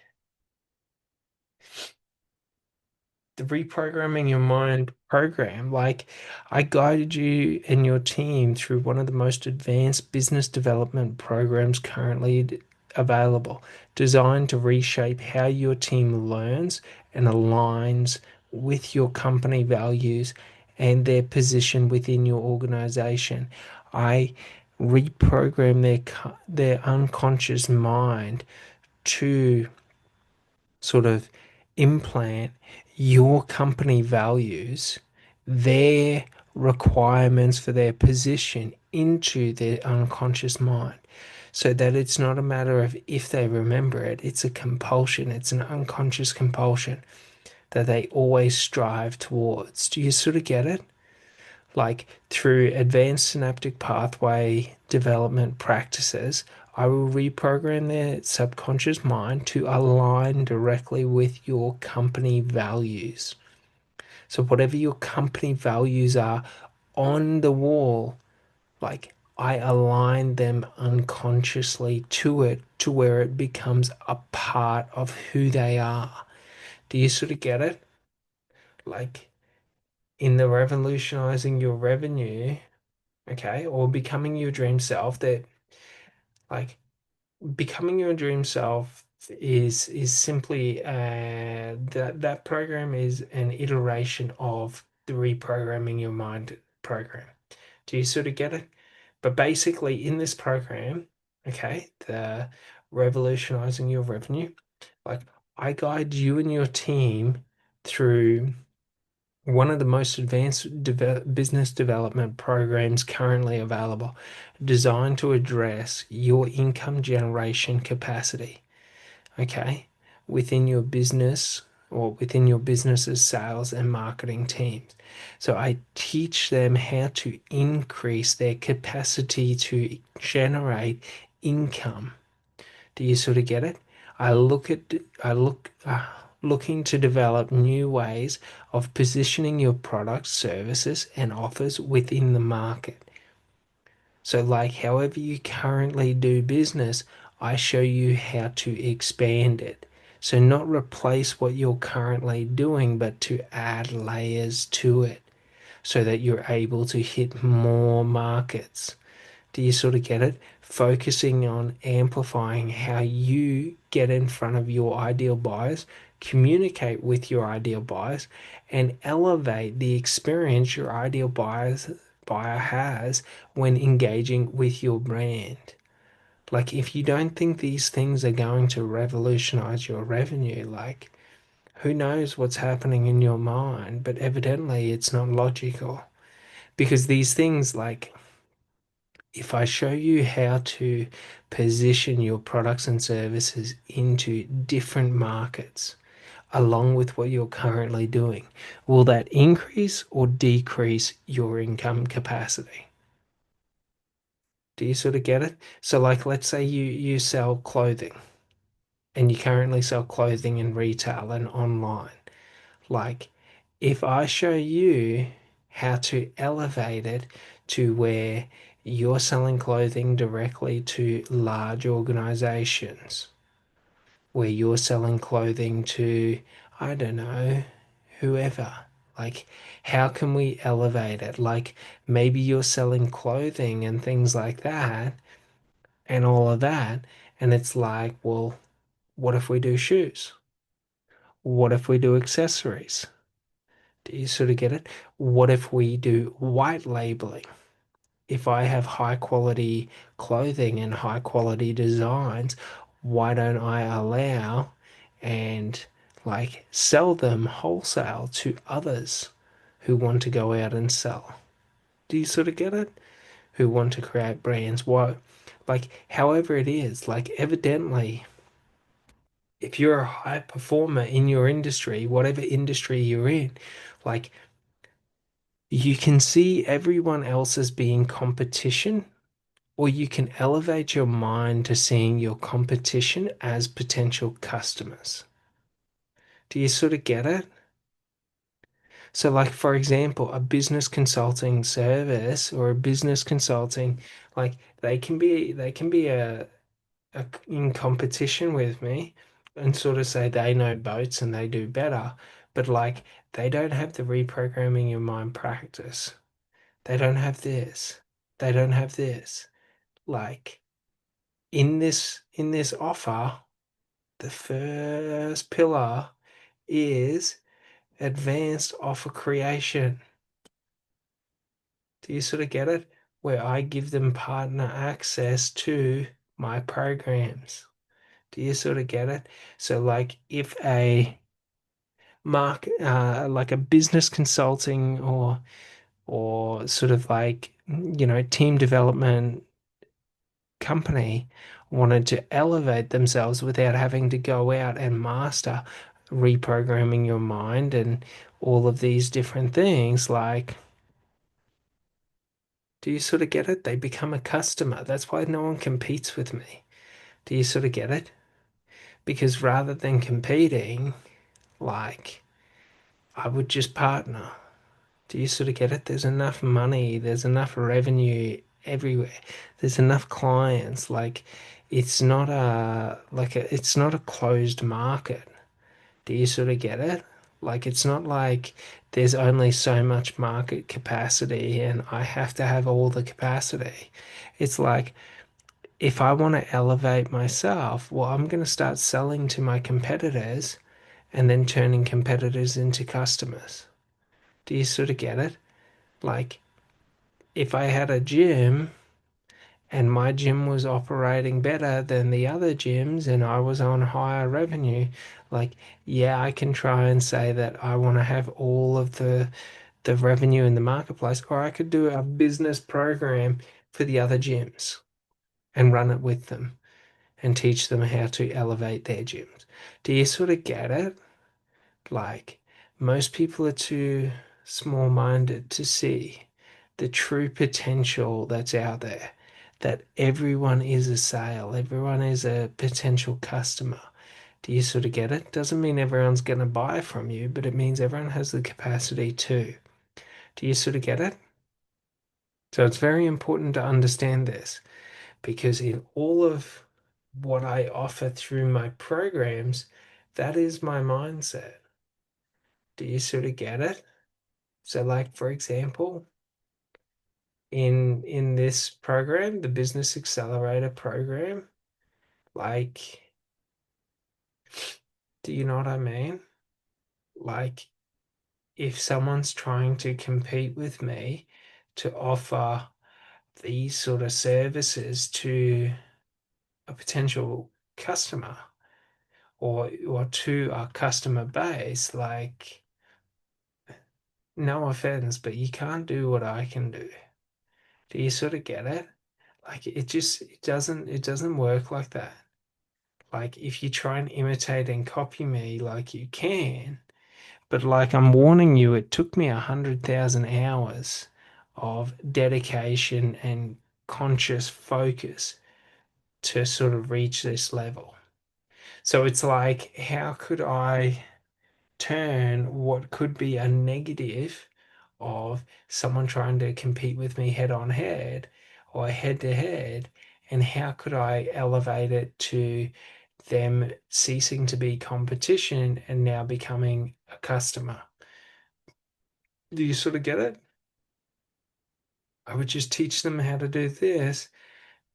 the reprogramming your mind program, like I guided you and your team through one of the most advanced business development programs currently available, designed to reshape how your team learns and aligns with your company values and their position within your organization. I reprogram their unconscious mind to sort of implant your company values, their requirements for their position into their unconscious mind. So that it's not a matter of if they remember it, it's a compulsion, it's an unconscious compulsion that they always strive towards. Do you sort of get it? Like through advanced synaptic pathway development practices, I will reprogram their subconscious mind to align directly with your company values. So, whatever your company values are on the wall, like I align them unconsciously to it to where it becomes a part of who they are. Do you sort of get it? Like in the revolutionizing your revenue, okay, or becoming your dream self, that like becoming your dream self is simply that program is an iteration of the reprogramming your mind program. Do you sort of get it? But basically in this program, okay, the revolutionizing your revenue, like I guide you and your team through one of the most advanced business development programs currently available, designed to address your income generation capacity, okay, within your business. or within your business's sales and marketing teams. So I teach them how to increase their capacity to generate income. Do you sort of get it? I look at I look looking to develop new ways of positioning your products, services, and offers within the market. So, like however you currently do business, I show you how to expand it. So, not replace what you're currently doing, but to add layers to it so that you're able to hit more markets. Do you sort of get it? Focusing on amplifying how you get in front of your ideal buyers, communicate with your ideal buyers, and elevate the experience your ideal buyer has when engaging with your brand. Like if you don't think these things are going to revolutionize your revenue, like who knows what's happening in your mind, but evidently it's not logical. Because these things like if I show you how to position your products and services into different markets along with what you're currently doing, will that increase or decrease your income capacity? Do you sort of get it? So like let's say you sell clothing and you currently sell clothing in retail and online. Like, if I show you how to elevate it to where you're selling clothing directly to large organizations, where you're selling clothing to, I don't know, whoever. Like, how can we elevate it? Like, maybe you're selling clothing and things like that and all of that. And it's like, well, what if we do shoes? What if we do accessories? Do you sort of get it? What if we do white labeling? If I have high quality clothing and high quality designs, why don't I allow and like sell them wholesale to others who want to go out and sell? Do you sort of get it? Who want to create brands? What, like, however it is, like, evidently, if you're a high performer in your industry, whatever industry you're in, like, you can see everyone else as being competition, or you can elevate your mind to seeing your competition as potential customers. Do you sort of get it? So, like, for example, a business consulting service or a business consulting, like, they can be in competition with me and sort of say they know boats and they do better, but like, they don't have the reprogramming your mind practice. They don't have this. They don't have this. Like in this offer, the first pillar is advanced offer creation. Do you sort of get it? Where I give them partner access to my programs. Do you sort of get it? So like if a like a business consulting or sort of like team development company wanted to elevate themselves without having to go out and master reprogramming your mind and all of these different things, like, do you sort of get it? They become a customer. That's why no one competes with me. Do you sort of get it? Because rather than competing, like, I would just partner. Do you sort of get it? There's enough money, there's enough revenue everywhere. There's enough clients. Like it's not a closed market. Do you sort of get it? Like it's not like there's only so much market capacity and I have to have all the capacity. It's like if I want to elevate myself, well, I'm going to start selling to my competitors and then turning competitors into customers. Do you sort of get it? Like if I had a gym and my gym was operating better than the other gyms and I was on higher revenue, like, yeah, I can try and say that I want to have all of the revenue in the marketplace, or I could do a business program for the other gyms and run it with them and teach them how to elevate their gyms. Do you sort of get it? Like, most people are too small-minded to see the true potential that's out there, that everyone is a sale, everyone is a potential customer. Do you sort of get it? Doesn't mean everyone's going to buy from you, but it means everyone has the capacity to. Do you sort of get it? So it's very important to understand this because in all of what I offer through my programs, that is my mindset. Do you sort of get it? So like for example, in this program, the Business Accelerator program, like, do you know what I mean? Like if someone's trying to compete with me to offer these sort of services to a potential customer or to our customer base, like no offense, but you can't do what I can do. Do you sort of get it? Like it doesn't work like that. Like if you try and imitate and copy me, like you can, but like I'm warning you, it took me 100,000 hours of dedication and conscious focus to sort of reach this level. So it's like, how could I turn what could be a negative of someone trying to compete with me head on head or head to head, and how could I elevate it to them ceasing to be competition and now becoming a customer? Do you sort of get it? I would just teach them how to do this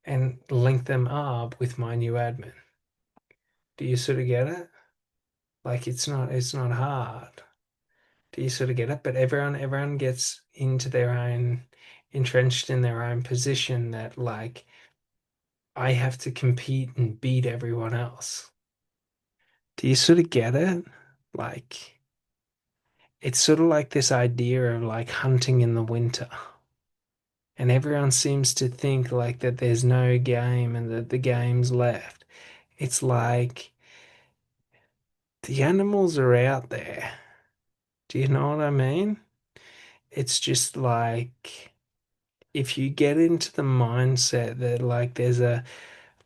and link them up with my new admin. Do you sort of get it? Like it's not hard. Do you sort of get it? But everyone gets into their own, entrenched in their own position that like I have to compete and beat everyone else. Do you sort of get it? Like it's sort of like this idea of like hunting in the winter. And everyone seems to think like that there's no game and that the game's left. It's like the animals are out there. Do you know what I mean? It's just like if you get into the mindset that like there's a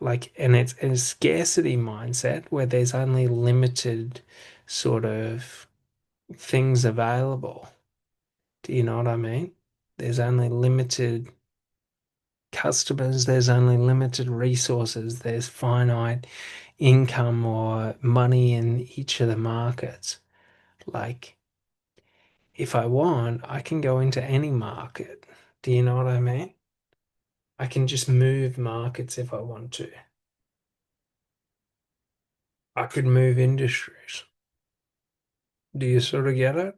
like and it's a scarcity mindset where there's only limited sort of things available. Do you know what I mean? There's only limited customers, there's only limited resources, there's finite income or money in each of the markets. Like if I want, I can go into any market. Do you know what I mean? I can just move markets if I want to. I could move industries. Do you sort of get it?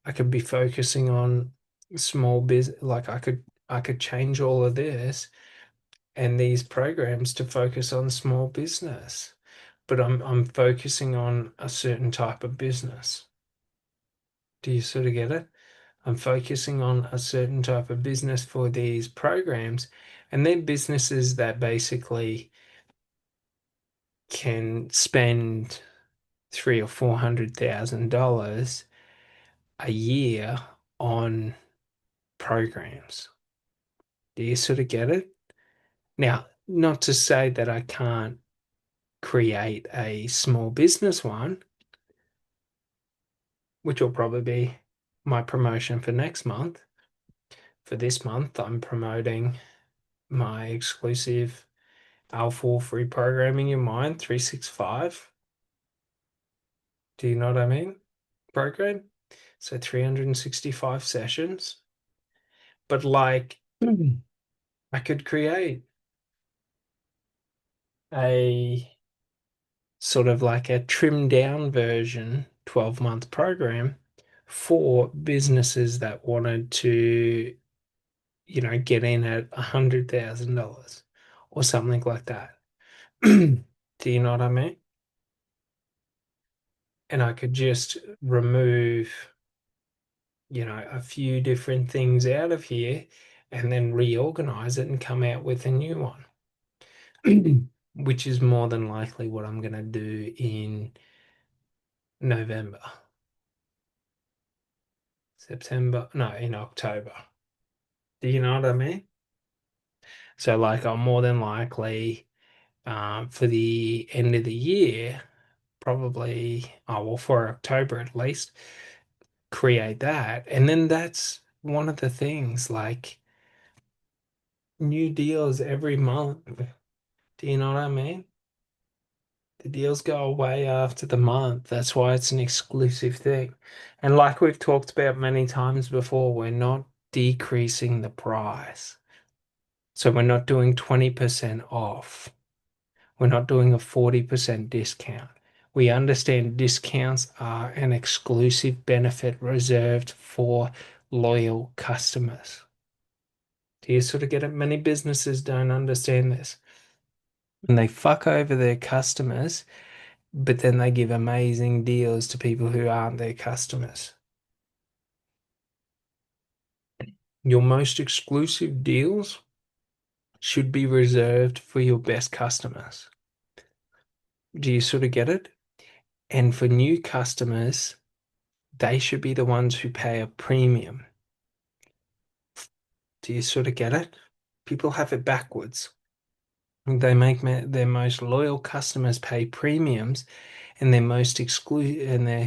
I could be focusing on small business. Like I could change all of this and these programs to focus on small business. But I'm focusing on a certain type of business. Do you sort of get it? I'm focusing on a certain type of business for these programs, and they're businesses that basically can spend three or $400,000 a year on programs. Do you sort of get it? Now, not to say that I can't create a small business one, which will probably be my promotion for next month. For this month, I'm promoting my exclusive L4 free programming in mind 365. Do you know what I mean? Program. So 365 sessions. But like I could create a sort of like a trimmed down version 12-month program for businesses that wanted to, get in at $100,000 or something like that. Do you know what I mean? And I could just remove, a few different things out of here and then reorganize it and come out with a new one, which is more than likely what I'm going to do in November, September, no, in October. Do you know what I mean? So like I'm more than likely for the end of the year, probably, oh well, for October at least, create that. And then that's one of the things, like new deals every month. Do you know what I mean? The deals go away after the month. That's why it's an exclusive thing. And like we've talked about many times before, we're not decreasing the price. So we're not doing 20% off. We're not doing a 40% discount. We understand discounts are an exclusive benefit reserved for loyal customers. Do you sort of get it? Many businesses don't understand this. And they fuck over their customers, but then they give amazing deals to people who aren't their customers. Your most exclusive deals should be reserved for your best customers. Do you sort of get it? And for new customers, they should be the ones who pay a premium. Do you sort of get it? People have it backwards. They make their most loyal customers pay premiums, and their most exclusive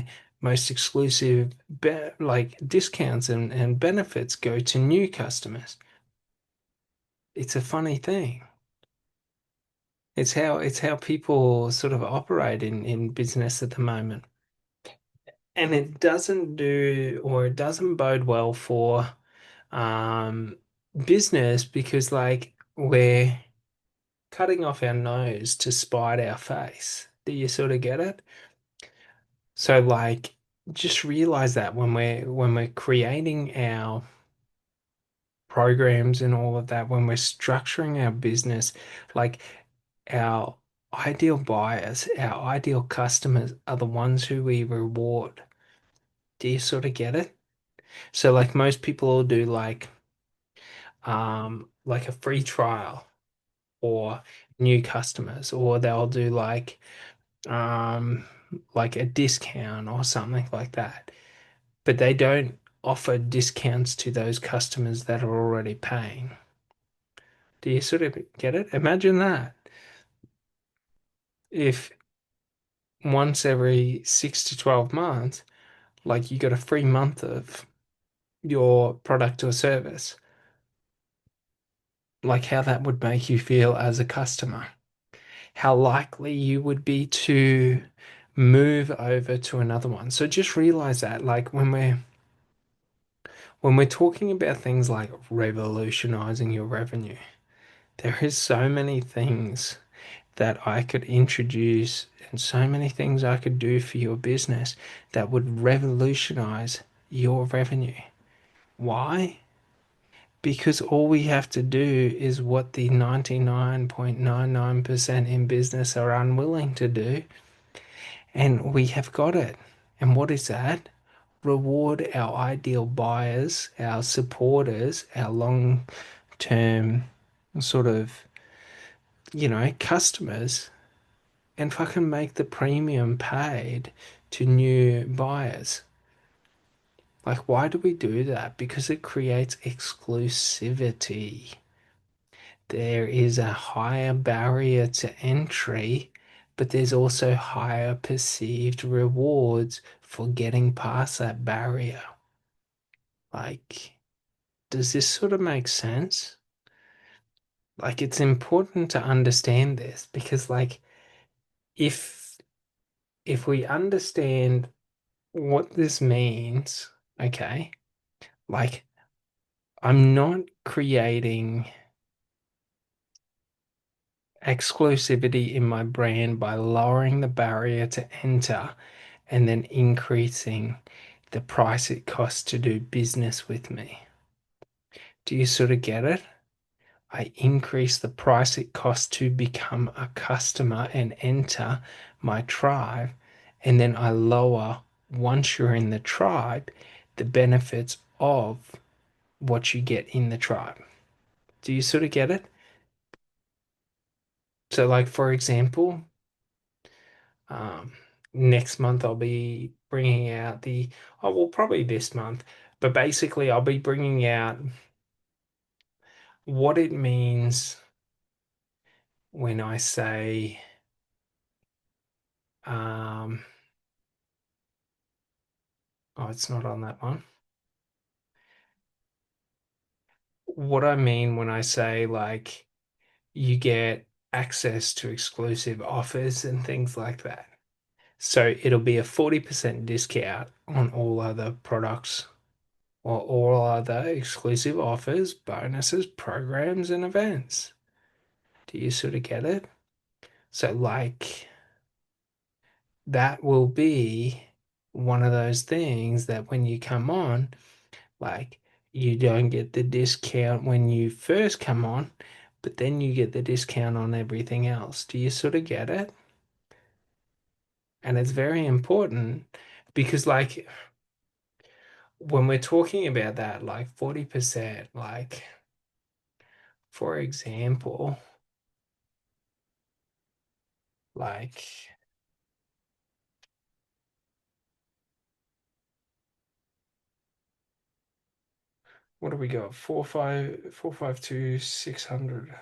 like discounts and benefits go to new customers. It's a funny thing. It's how people sort of operate in business at the moment. And it doesn't do or it doesn't bode well for um business because like we're cutting off our nose to spite our face. Do you sort of get it? So like just realize that when we're creating our programs and all of that, when we're structuring our business, like our ideal buyers, our ideal customers are the ones who we reward. Do you sort of get it? So like most people will do like a free trial or new customers, or they'll do like a discount or something like that. But they don't offer discounts to those customers that are already paying. Do you sort of get it? Imagine that. If once every 6 to 12 months, like you got a free month of your product or service, like how that would make you feel as a customer, how likely you would be to move over to another one. So just realize that, like when we're talking about things like revolutionizing your revenue, there is so many things that I could introduce and so many things I could do for your business that would revolutionize your revenue. Why? Because all we have to do is what the 99.99% in business are unwilling to do, and we have got it. And what is that? Reward our ideal buyers, our supporters, our long term sort of, customers, and fucking make the premium paid to new buyers. Like, why do we do that? Because it creates exclusivity. There is a higher barrier to entry, but there's also higher perceived rewards for getting past that barrier. Like, does this sort of make sense? Like, it's important to understand this because, like, if we understand what this means, okay, like, I'm not creating exclusivity in my brand by lowering the barrier to enter and then increasing the price it costs to do business with me. Do you sort of get it? I increase the price it costs to become a customer and enter my tribe, and then I lower, once you're in the tribe, the benefits of what you get in the tribe. Do you sort of get it? So, like for example, um, next month I'll be bringing out oh, well, probably this month, but basically I'll be bringing out what it means when I say, um, oh, it's not on that one. What I mean when I say like you get access to exclusive offers and things like that. So it'll be a 40% discount on all other products or all other exclusive offers, bonuses, programs, and events. Do you sort of get it? So, like, that will be one of those things that when you come on, like, you don't get the discount when you first come on, but then you get the discount on everything else. Do you sort of get it? And it's very important because, like, when we're talking about that, like 40%, like, for example, like, what do we got? 452 600.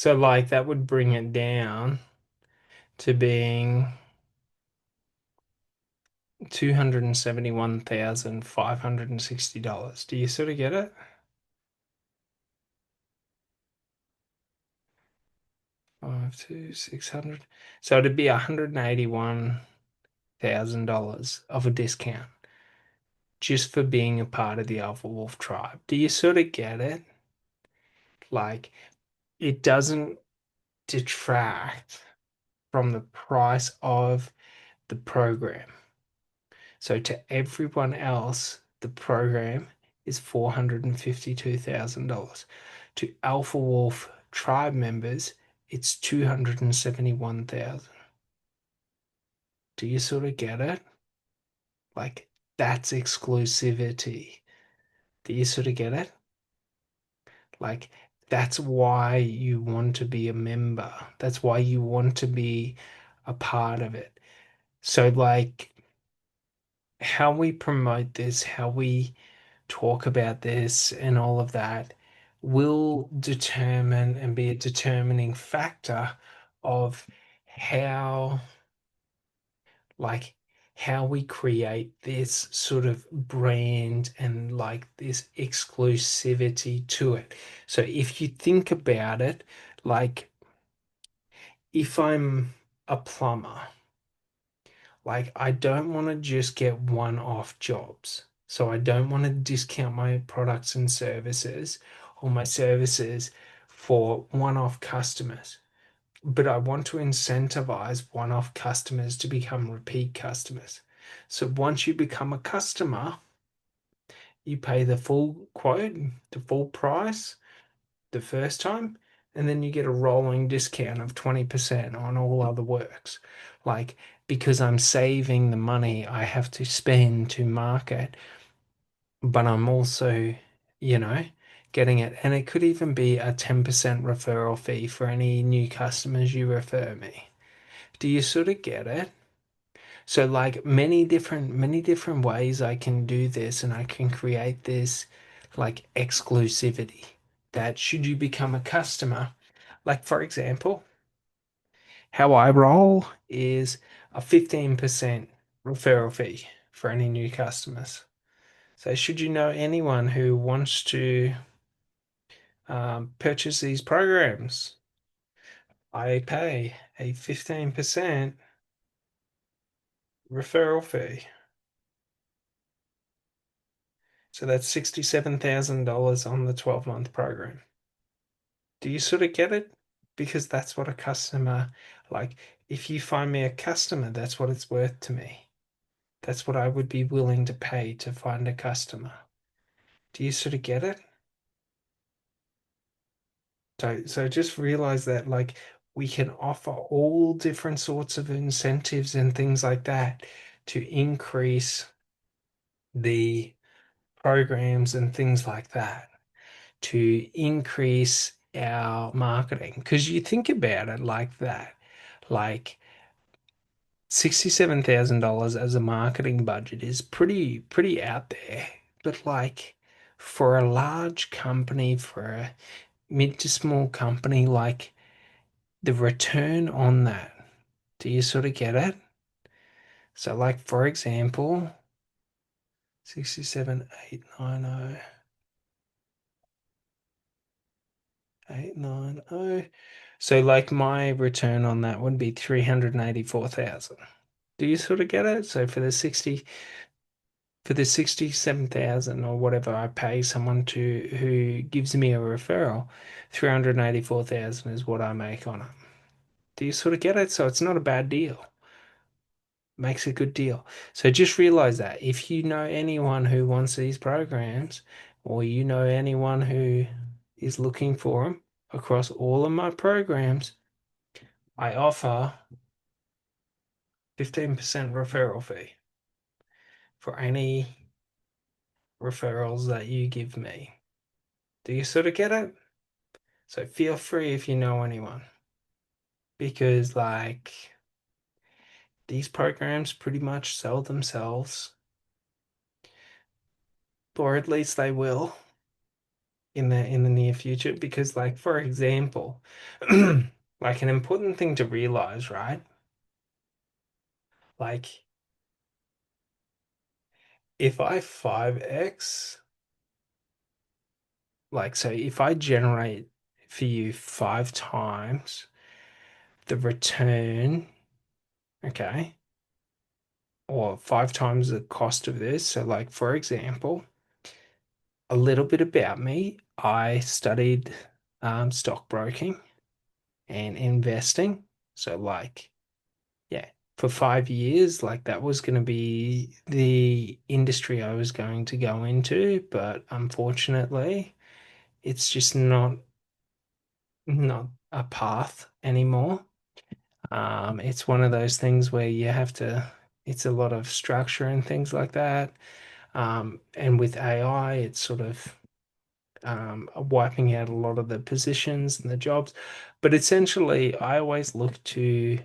So, like, that would bring it down to being $271,560. Do you sort of get it? 5 to 600. So it'd be $181,000 of a discount just for being a part of the Alpha Wolf tribe. Do you sort of get it? Like, it doesn't detract from the price of the program. So to everyone else, the program is $452,000. To Alpha Wolf tribe members, it's 271,000. Do you sort of get it? Like, that's exclusivity. Do you sort of get it? Like, that's why you want to be a member. That's why you want to be a part of it. So, like, how we promote this, how we talk about this, and all of that will determine and be a determining factor of how, like, how we create this sort of brand and like this exclusivity to it. So if you think about it, like if I'm a plumber, like I don't want to just get one-off jobs. So I don't want to discount my products and services or my services for one-off customers. But I want to incentivize one-off customers to become repeat customers. So once you become a customer, you pay the full quote, the full price the first time, and then you get a rolling discount of 20% on all other works. Like, because I'm saving the money I have to spend to market, but I'm also, you know, getting it. And it could even be a 10% referral fee for any new customers you refer me. Do you sort of get it? So like many different ways I can do this and I can create this like exclusivity that should you become a customer, like for example, how I roll is a 15% referral fee for any new customers. So should you know anyone who wants to purchase these programs, I pay a 15% referral fee. So that's $67,000 on the 12-month program. Do you sort of get it? because that's what a customer, like, if you find me a customer, that's what it's worth to me. That's what I would be willing to pay to find a customer. Do you sort of get it? So just realize that, like, we can offer all different sorts of incentives and things like that to increase the programs and things like that, to increase our marketing. Because you think about it like that, like $67,000 as a marketing budget is pretty out there. But like for a large company, for a mid to small company, like the return on that, do you sort of get it? So like for example, 67,890, 890. So like my return on that would be 384,000. Do you sort of get it? So for the 67,000 or whatever I pay someone to who gives me a referral, 384,000 is what I make on it. Do you sort of get it? So it's not a bad deal. Makes a good deal. So just realize that if you know anyone who wants these programs, or you know anyone who is looking for them across all of my programs, I offer 15% referral fee for any referrals that you give me. Do you sort of get it? So feel free if you know anyone, because like these programs pretty much sell themselves, or at least they will in the near future. Because like for example, like an important thing to realize, right? Like if I 5x, like so if I generate for you 5 times the return, okay, or 5 times the cost of this. So like for example, a little bit about me. I studied stockbroking and investing. So, like, yeah, for 5 years, like that was going to be the industry I was going to go into. But unfortunately, it's just not a path anymore. It's one of those things where you have to, it's a lot of structure and things like that. And with AI, it's sort of wiping out a lot of the positions and the jobs. But essentially, I always look to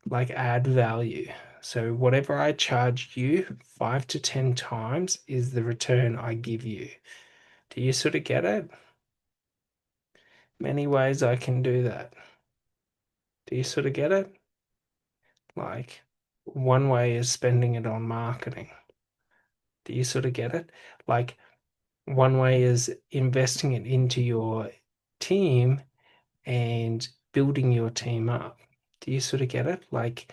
like add value. So whatever I charge you 5 to 10 times is the return I give you. Do you sort of get it? Many ways I can do that. Do you sort of get it? Like one way is spending it on marketing. Do you sort of get it? Like one way is investing it into your team and building your team up. Do you sort of get it? Like,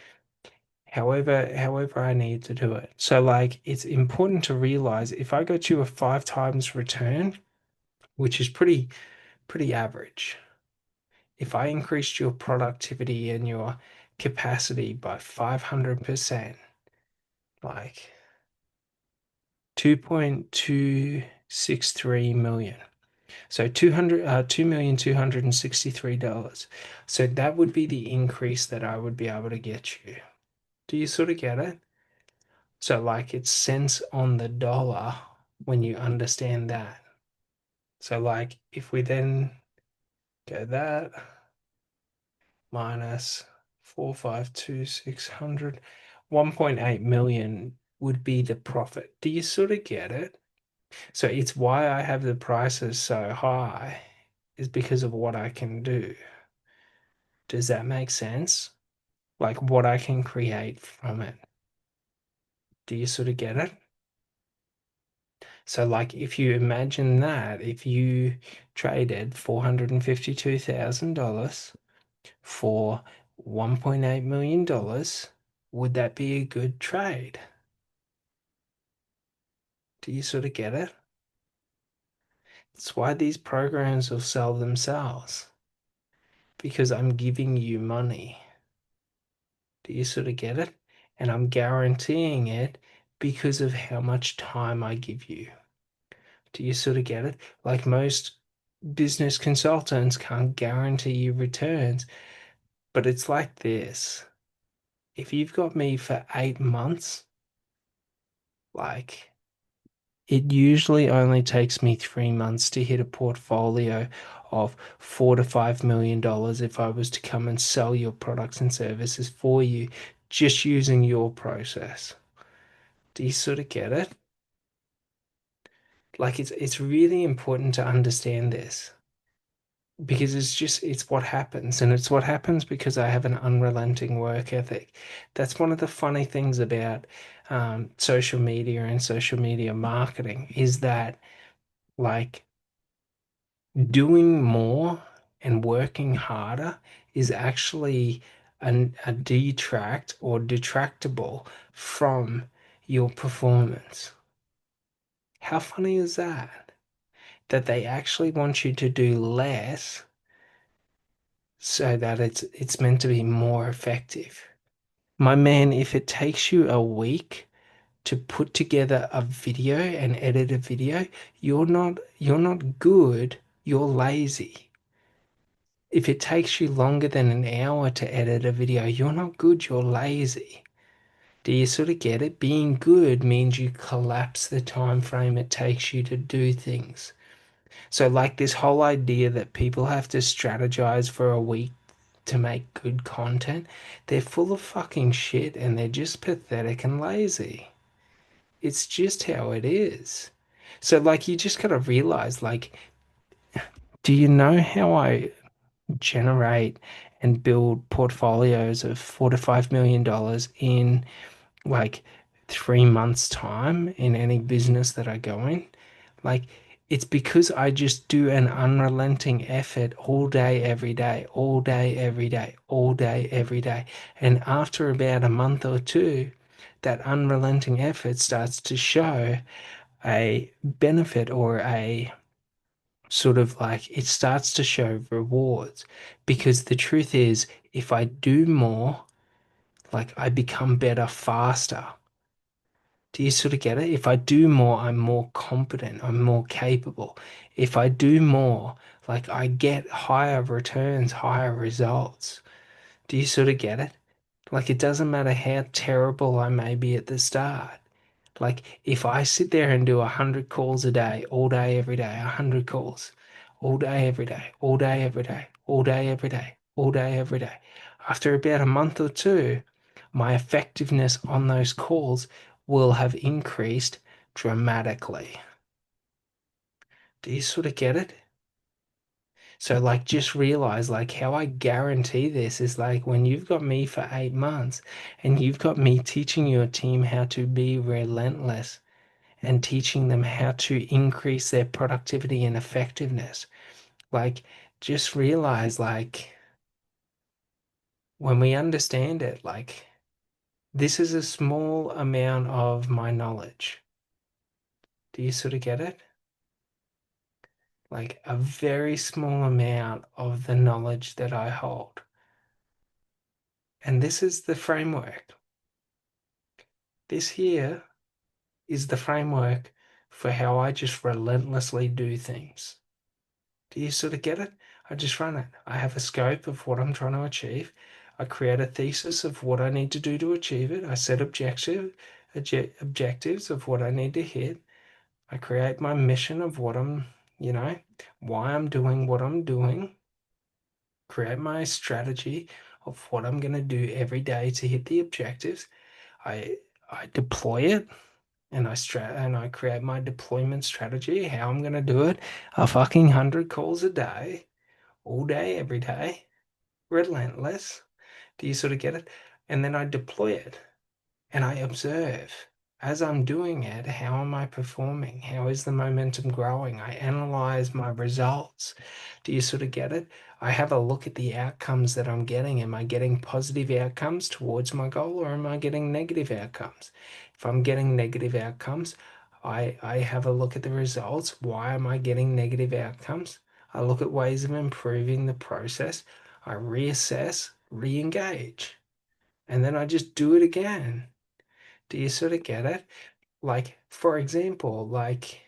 however I need to do it. So, like, it's important to realize if I got you a 5 times return, which is pretty average, if I increased your productivity and your capacity by 500%, like 2.263 million. So 2,263,000. So that would be the increase that I would be able to get you. Do you sort of get it? So like it's cents on the dollar when you understand that. So like if we then go that minus 452,600, 1.8 million would be the profit. Do you sort of get it? So it's why I have the prices so high is because of what I can do. Does that make sense? Like what I can create from it. Do you sort of get it? So, like, if you imagine that, if you traded $452,000 for $1.8 million, would that be a good trade? Do you sort of get it? It's why these programs will sell themselves. because I'm giving you money. Do you sort of get it? And I'm guaranteeing it because of how much time I give you. Do you sort of get it? Like most business consultants can't guarantee you returns, but it's like this. If you've got me for 8 months, like it usually only takes me 3 months to hit a portfolio of $4 to $5 million if I was to come and sell your products and services for you just using your process. Do you sort of get it? Like it's really important to understand this because it's what happens, and it's what happens because I have an unrelenting work ethic. That's one of the funny things about social media and social media marketing is that like doing more and working harder is actually a detract or detractable from your performance. How funny is that? That they actually want you to do less so that it's meant to be more effective. My man, if it takes you a week to put together a video and edit a video, you're not good, you're lazy. If it takes you longer than an hour to edit a video, you're not good, you're lazy. Do you sort of get it? Being good means you collapse the time frame it takes you to do things. So, like this whole idea that people have to strategize for a week to make good content, they're full of fucking shit and they're just pathetic and lazy. It's just how it is. So, like, you just gotta realize, like, do you know how I generate and build portfolios of $4 to $5 million in like 3 months' time in any business that I go in? Like, it's because I just do an unrelenting effort all day, every day, all day, every day, all day, every day. And after about a month or two, that unrelenting effort starts to show a benefit or a sort of like it starts to show rewards. Because the truth is, if I do more, like I become better faster. Do you sort of get it? If I do more, I'm more competent, I'm more capable. If I do more, like I get higher returns, higher results. Do you sort of get it? Like it doesn't matter how terrible I may be at the start. Like if I sit there and do 100 calls a day, all day, every day, 100 calls, all day, every day, all day, every day, all day, every day, all day, every day. After about a month or two, my effectiveness on those calls will have increased dramatically. Do you sort of get it? So like just realize like how I guarantee this is like when you've got me for 8 months and you've got me teaching your team how to be relentless and teaching them how to increase their productivity and effectiveness. Like, just realize, like, when we understand it, like, this is a small amount of my knowledge. Do you sort of get it? Like, a very small amount of the knowledge that I hold. And this is the framework. This here is the framework for how I just relentlessly do things. Do you sort of get it? I just run it. I have a scope of what I'm trying to achieve. I create a thesis of what I need to do to achieve it. I set objectives of what I need to hit. I create my mission of what I'm, you know, why I'm doing what I'm doing. Create my strategy of what I'm going to do every day to hit the objectives. I I deploy it and I create my deployment strategy, how I'm going to do it. A fucking 100 calls a day all day, every day, relentless. Do you sort of get it? And then I deploy it and I observe as I'm doing it, how am I performing? How is the momentum growing? I analyze my results. Do you sort of get it? I have a look at the outcomes that I'm getting. Am I getting positive outcomes towards my goal or am I getting negative outcomes? If I'm getting negative outcomes, I have a look at the results. Why am I getting negative outcomes? I look at ways of improving the process. I reassess, re-engage, and then I just do it again. Do you sort of get it? Like, for example, like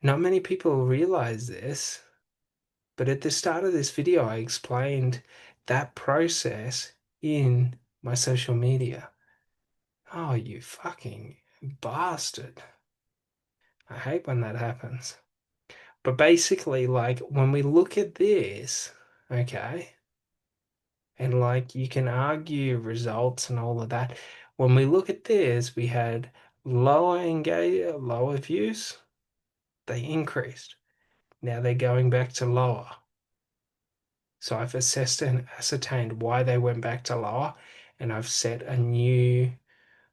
not many people realize this, but at the start of this video, I explained that process in my social media. Oh, you fucking bastard. I hate when that happens. But basically, like when we look at this, okay, and like you can argue results and all of that. When we look at this, we had lower views, they increased. Now they're going back to lower. So I've assessed and ascertained why they went back to lower, and I've set a new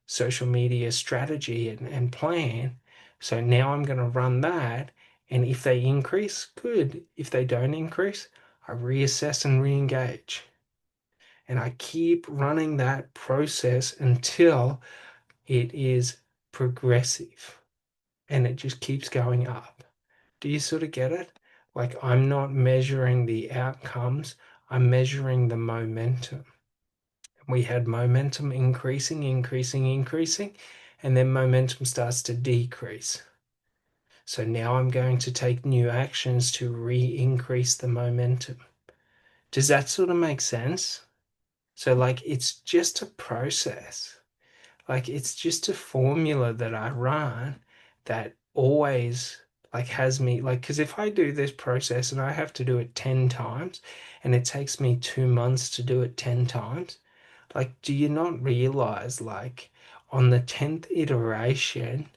social media strategy and plan. So now I'm going to run that. And if they increase, good. If they don't increase, I reassess and re-engage. And I keep running that process until it is progressive and it just keeps going up. Do you sort of get it? Like I'm not measuring the outcomes, I'm measuring the momentum. We had momentum increasing, increasing, increasing, and then momentum starts to decrease. So now I'm going to take new actions to re-increase the momentum. Does that sort of make sense? So like it's just a process. Like it's just a formula that I run that always like has me like because if I do this process and I have to do it 10 times and it takes me 2 months to do it 10 times, like do you not realize like on the 10th iteration,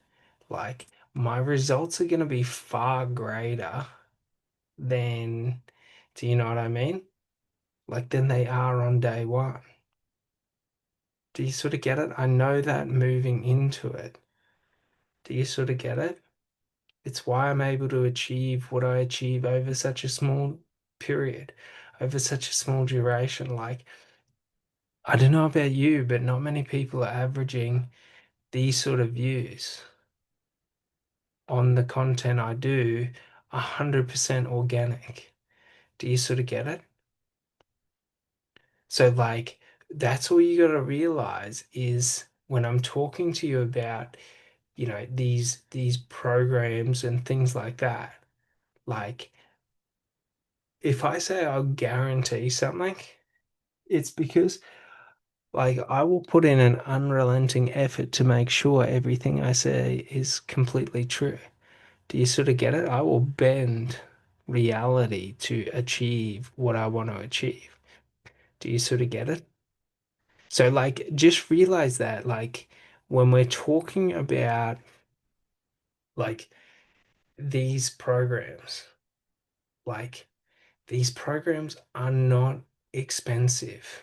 like my results are going to be far greater than, do you know what I mean? Like than they are on day one. Do you sort of get it? I know that moving into it. Do you sort of get it? It's why I'm able to achieve what I achieve over such a small period, over such a small duration. Like, I don't know about you, but not many people are averaging these sort of views on the content I do 100% organic. Do you sort of get it? So, like, that's all you got to realize is when I'm talking to you about, these programs and things like that, like, if I say I'll guarantee something, it's because like I will put in an unrelenting effort to make sure everything I say is completely true. Do you sort of get it? I will bend reality to achieve what I want to achieve. Do you sort of get it? So like just realize that like when we're talking about like these programs, like these programs are not expensive.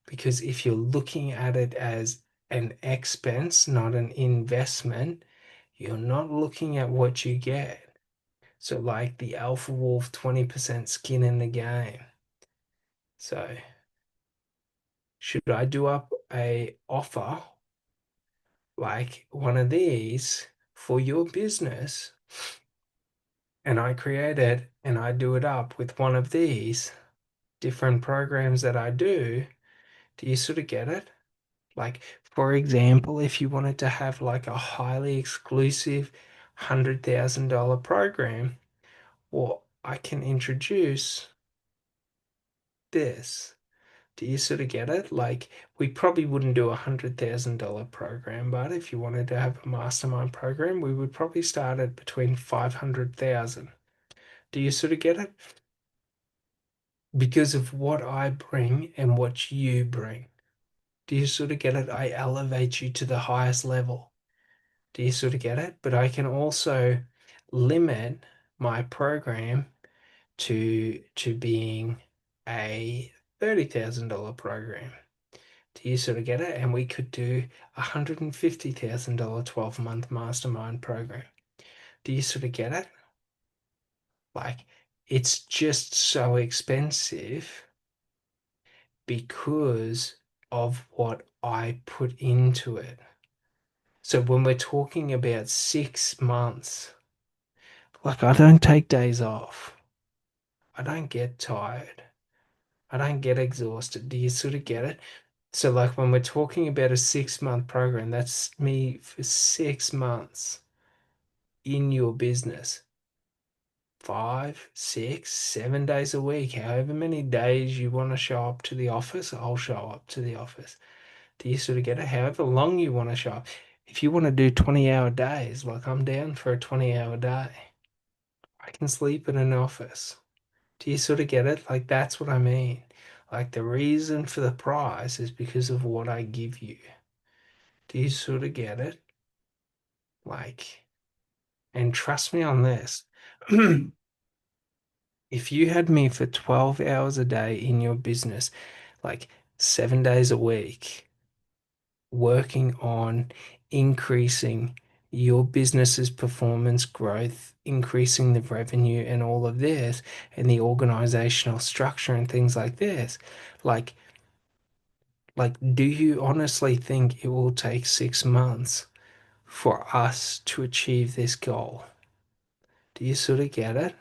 Because if you're looking at it as an expense, not an investment, you're not looking at what you get. So, like the Alpha Wolf 20% skin in the game. So, should I do up a offer like one of these for your business and I create it and I do it up with one of these different programs that I do you sort of get it? Like, for example, if you wanted to have like a highly exclusive $100,000 program, well, I can introduce this. Do you sort of get it? Like, we probably wouldn't do $100,000 program, but if you wanted to have a mastermind program, we would probably start at between 500,000. Do you sort of get it? Because of what I bring and what you bring. Do you sort of get it? I elevate you to the highest level. Do you sort of get it? But I can also limit my program to being a $30,000 program. Do you sort of get it? And we could do $150,000 12-month mastermind program. Do you sort of get it? Like it's just so expensive because of what I put into it. So when we're talking about 6 months, like I don't take days off. I don't get tired. I don't get exhausted. Do you sort of get it? So, like when we're talking about a 6 month program, that's me for 6 months in your business, 5, 6, 7 days a week, however many days you want to show up to the office, I'll show up to the office. Do you sort of get it? However long you want to show up. If you want to do 20-hour days, like I'm down for a 20-hour day, I can sleep in an office. Do you sort of get it? Like that's what I mean. Like the reason for the price is because of what I give you. Do you sort of get it? Like, and trust me on this. If you had me for 12 hours a day in your business, like 7 days a week, working on increasing your business's performance growth, increasing the revenue and all of this, and the organizational structure and things like this, like, do you honestly think it will take 6 months for us to achieve this goal? Do you sort of get it?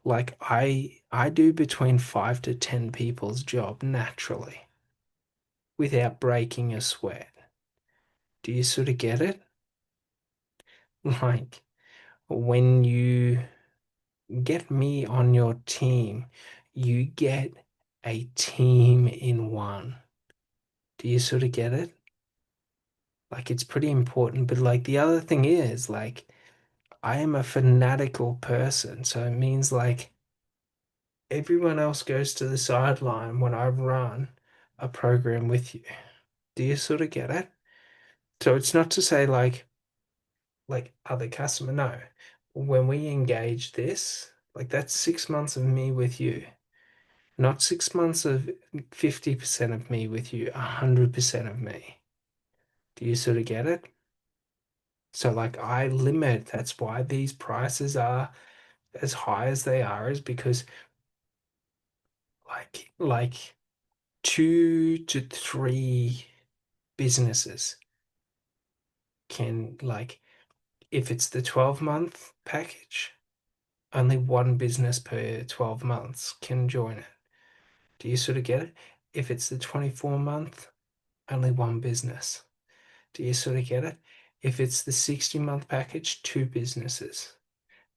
Like I do between 5 to 10 people's job naturally without breaking a sweat. Do you sort of get it? Like when you get me on your team, you get a team in one. Do you sort of get it? Like it's pretty important. But like the other thing is like I am a fanatical person. So it means like everyone else goes to the sideline when I run a program with you. Do you sort of get it? So it's not to say like other customer, no. When we engage this, like that's 6 months of me with you, not 6 months of 50% of me with you, 100% of me. Do you sort of get it? So like I limit, that's why these prices are as high as they are, is because like 2 to 3 businesses can like if it's the 12-month package, only one business per 12 months can join it. Do you sort of get it? If it's the 24-month, only one business. Do you sort of get it? If it's the 60-month package, two businesses.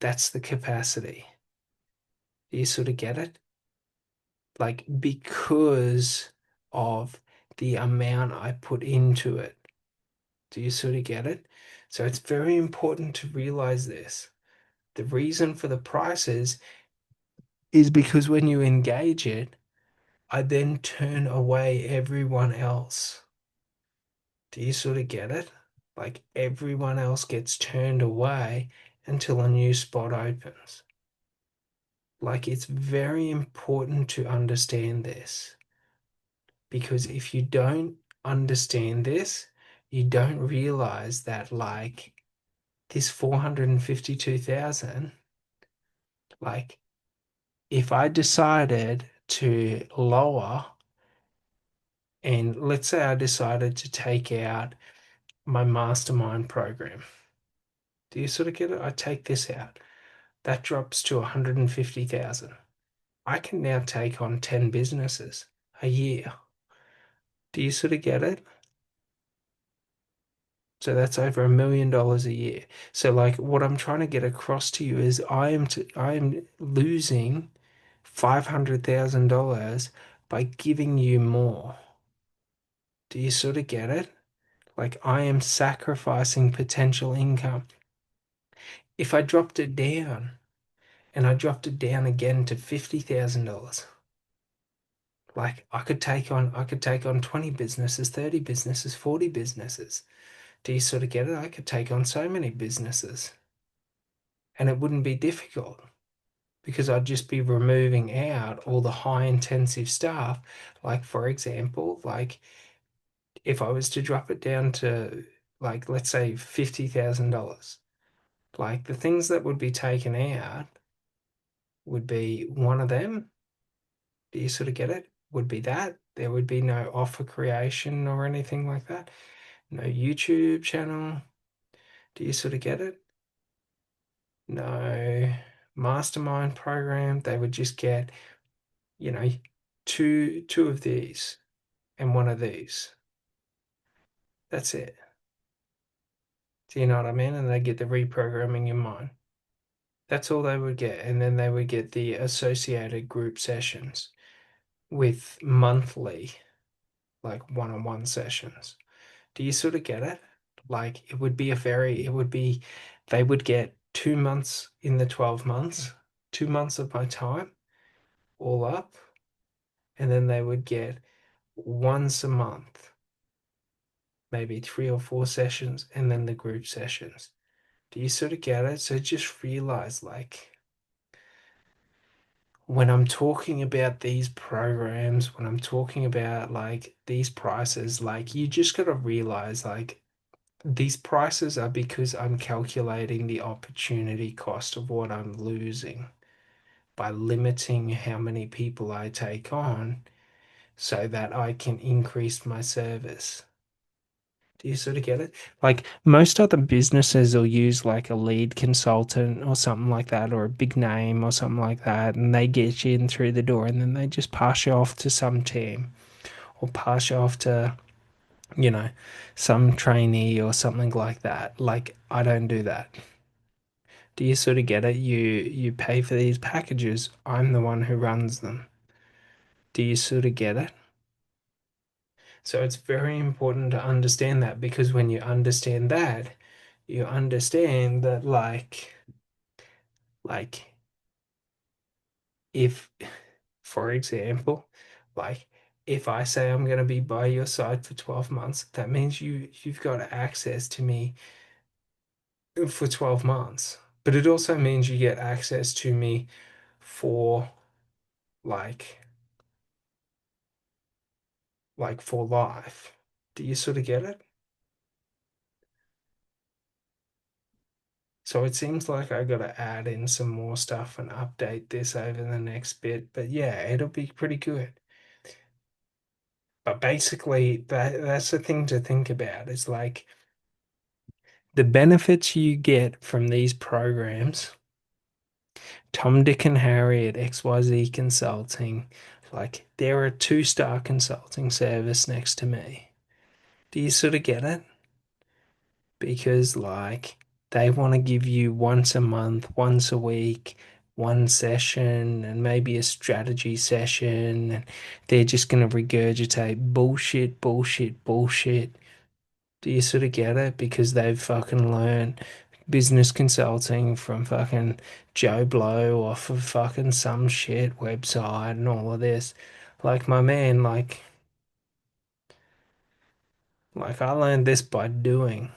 That's the capacity. Do you sort of get it? Like because of the amount I put into it. Do you sort of get it? So it's very important to realize this. The reason for the prices is because when you engage it, I then turn away everyone else. Do you sort of get it? Like everyone else gets turned away until a new spot opens. Like it's very important to understand this because if you don't understand this, you don't realize that like this 452,000, like if I decided to lower and let's say I decided to take out my mastermind program. Do you sort of get it? I take this out. That drops to 150,000. I can now take on 10 businesses a year. Do you sort of get it? So that's over $1 million a year. So like what I'm trying to get across to you is I am losing $500,000 by giving you more. Do you sort of get it? Like I am sacrificing potential income. If I dropped it down and I dropped it down again to $50,000, like I could take on 20 businesses, 30 businesses, 40 businesses. Do you sort of get it? I could take on so many businesses and it wouldn't be difficult because I'd just be removing out all the high intensive stuff. Like for example, like if I was to drop it down to like let's say $50,000, like the things that would be taken out would be one of them. Do you sort of get it? Would be that. There would be no offer creation or anything like that. No YouTube channel. Do you sort of get it? No mastermind program. They would just get you know, two of these and one of these. That's it. Do you know what I mean? And they get the reprogramming in mind. That's all they would get. And then they would get the associated group sessions with monthly, like one-on-one sessions. Do you sort of get it? Like it would be, they would get 2 months in the 12 months, 2 months of my time all up. And then they would get once a month, maybe 3 or 4 sessions, and then the group sessions. Do you sort of get it? So just realize like when I'm talking about these programs, when I'm talking about like these prices, like you just got to realize like these prices are because I'm calculating the opportunity cost of what I'm losing by limiting how many people I take on so that I can increase my service. Do you sort of get it? Like most other businesses will use like a lead consultant or something like that, or a big name or something like that, and they get you in through the door and then they just pass you off to some team or pass you off to, you know, some trainee or something like that. Like I don't do that. Do you sort of get it? You pay for these packages. I'm the one who runs them. Do you sort of get it? So it's very important to understand that because when you understand that, you understand that like if for example, like if I say I'm going to be by your side for 12 months, that means you've got access to me for 12 months. But it also means you get access to me for like for life. Do you sort of get it? So it seems like I got to add in some more stuff and update this over the next bit. But yeah, it'll be pretty good. But basically, that's the thing to think about. It's like the benefits you get from these programs, Tom, Dick, and Harry at XYZ Consulting, like they're a two-star consulting service next to me. Do you sort of get it? Because like they want to give you once a month, once a week, one session, and maybe a strategy session, and they're just going to regurgitate bullshit, bullshit, bullshit. Do you sort of get it? Because they've fucking learned business consulting from fucking Joe Blow off of fucking some shit website and all of this. Like my man, like I learned this by doing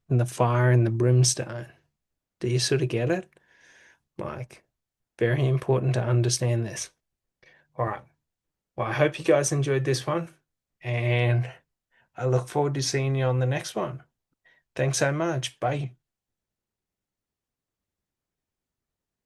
in the fire and the brimstone. Do you sort of get it? Like, very important to understand this. All right. Well, I hope you guys enjoyed this one, and I look forward to seeing you on the next one. Thanks so much. Bye.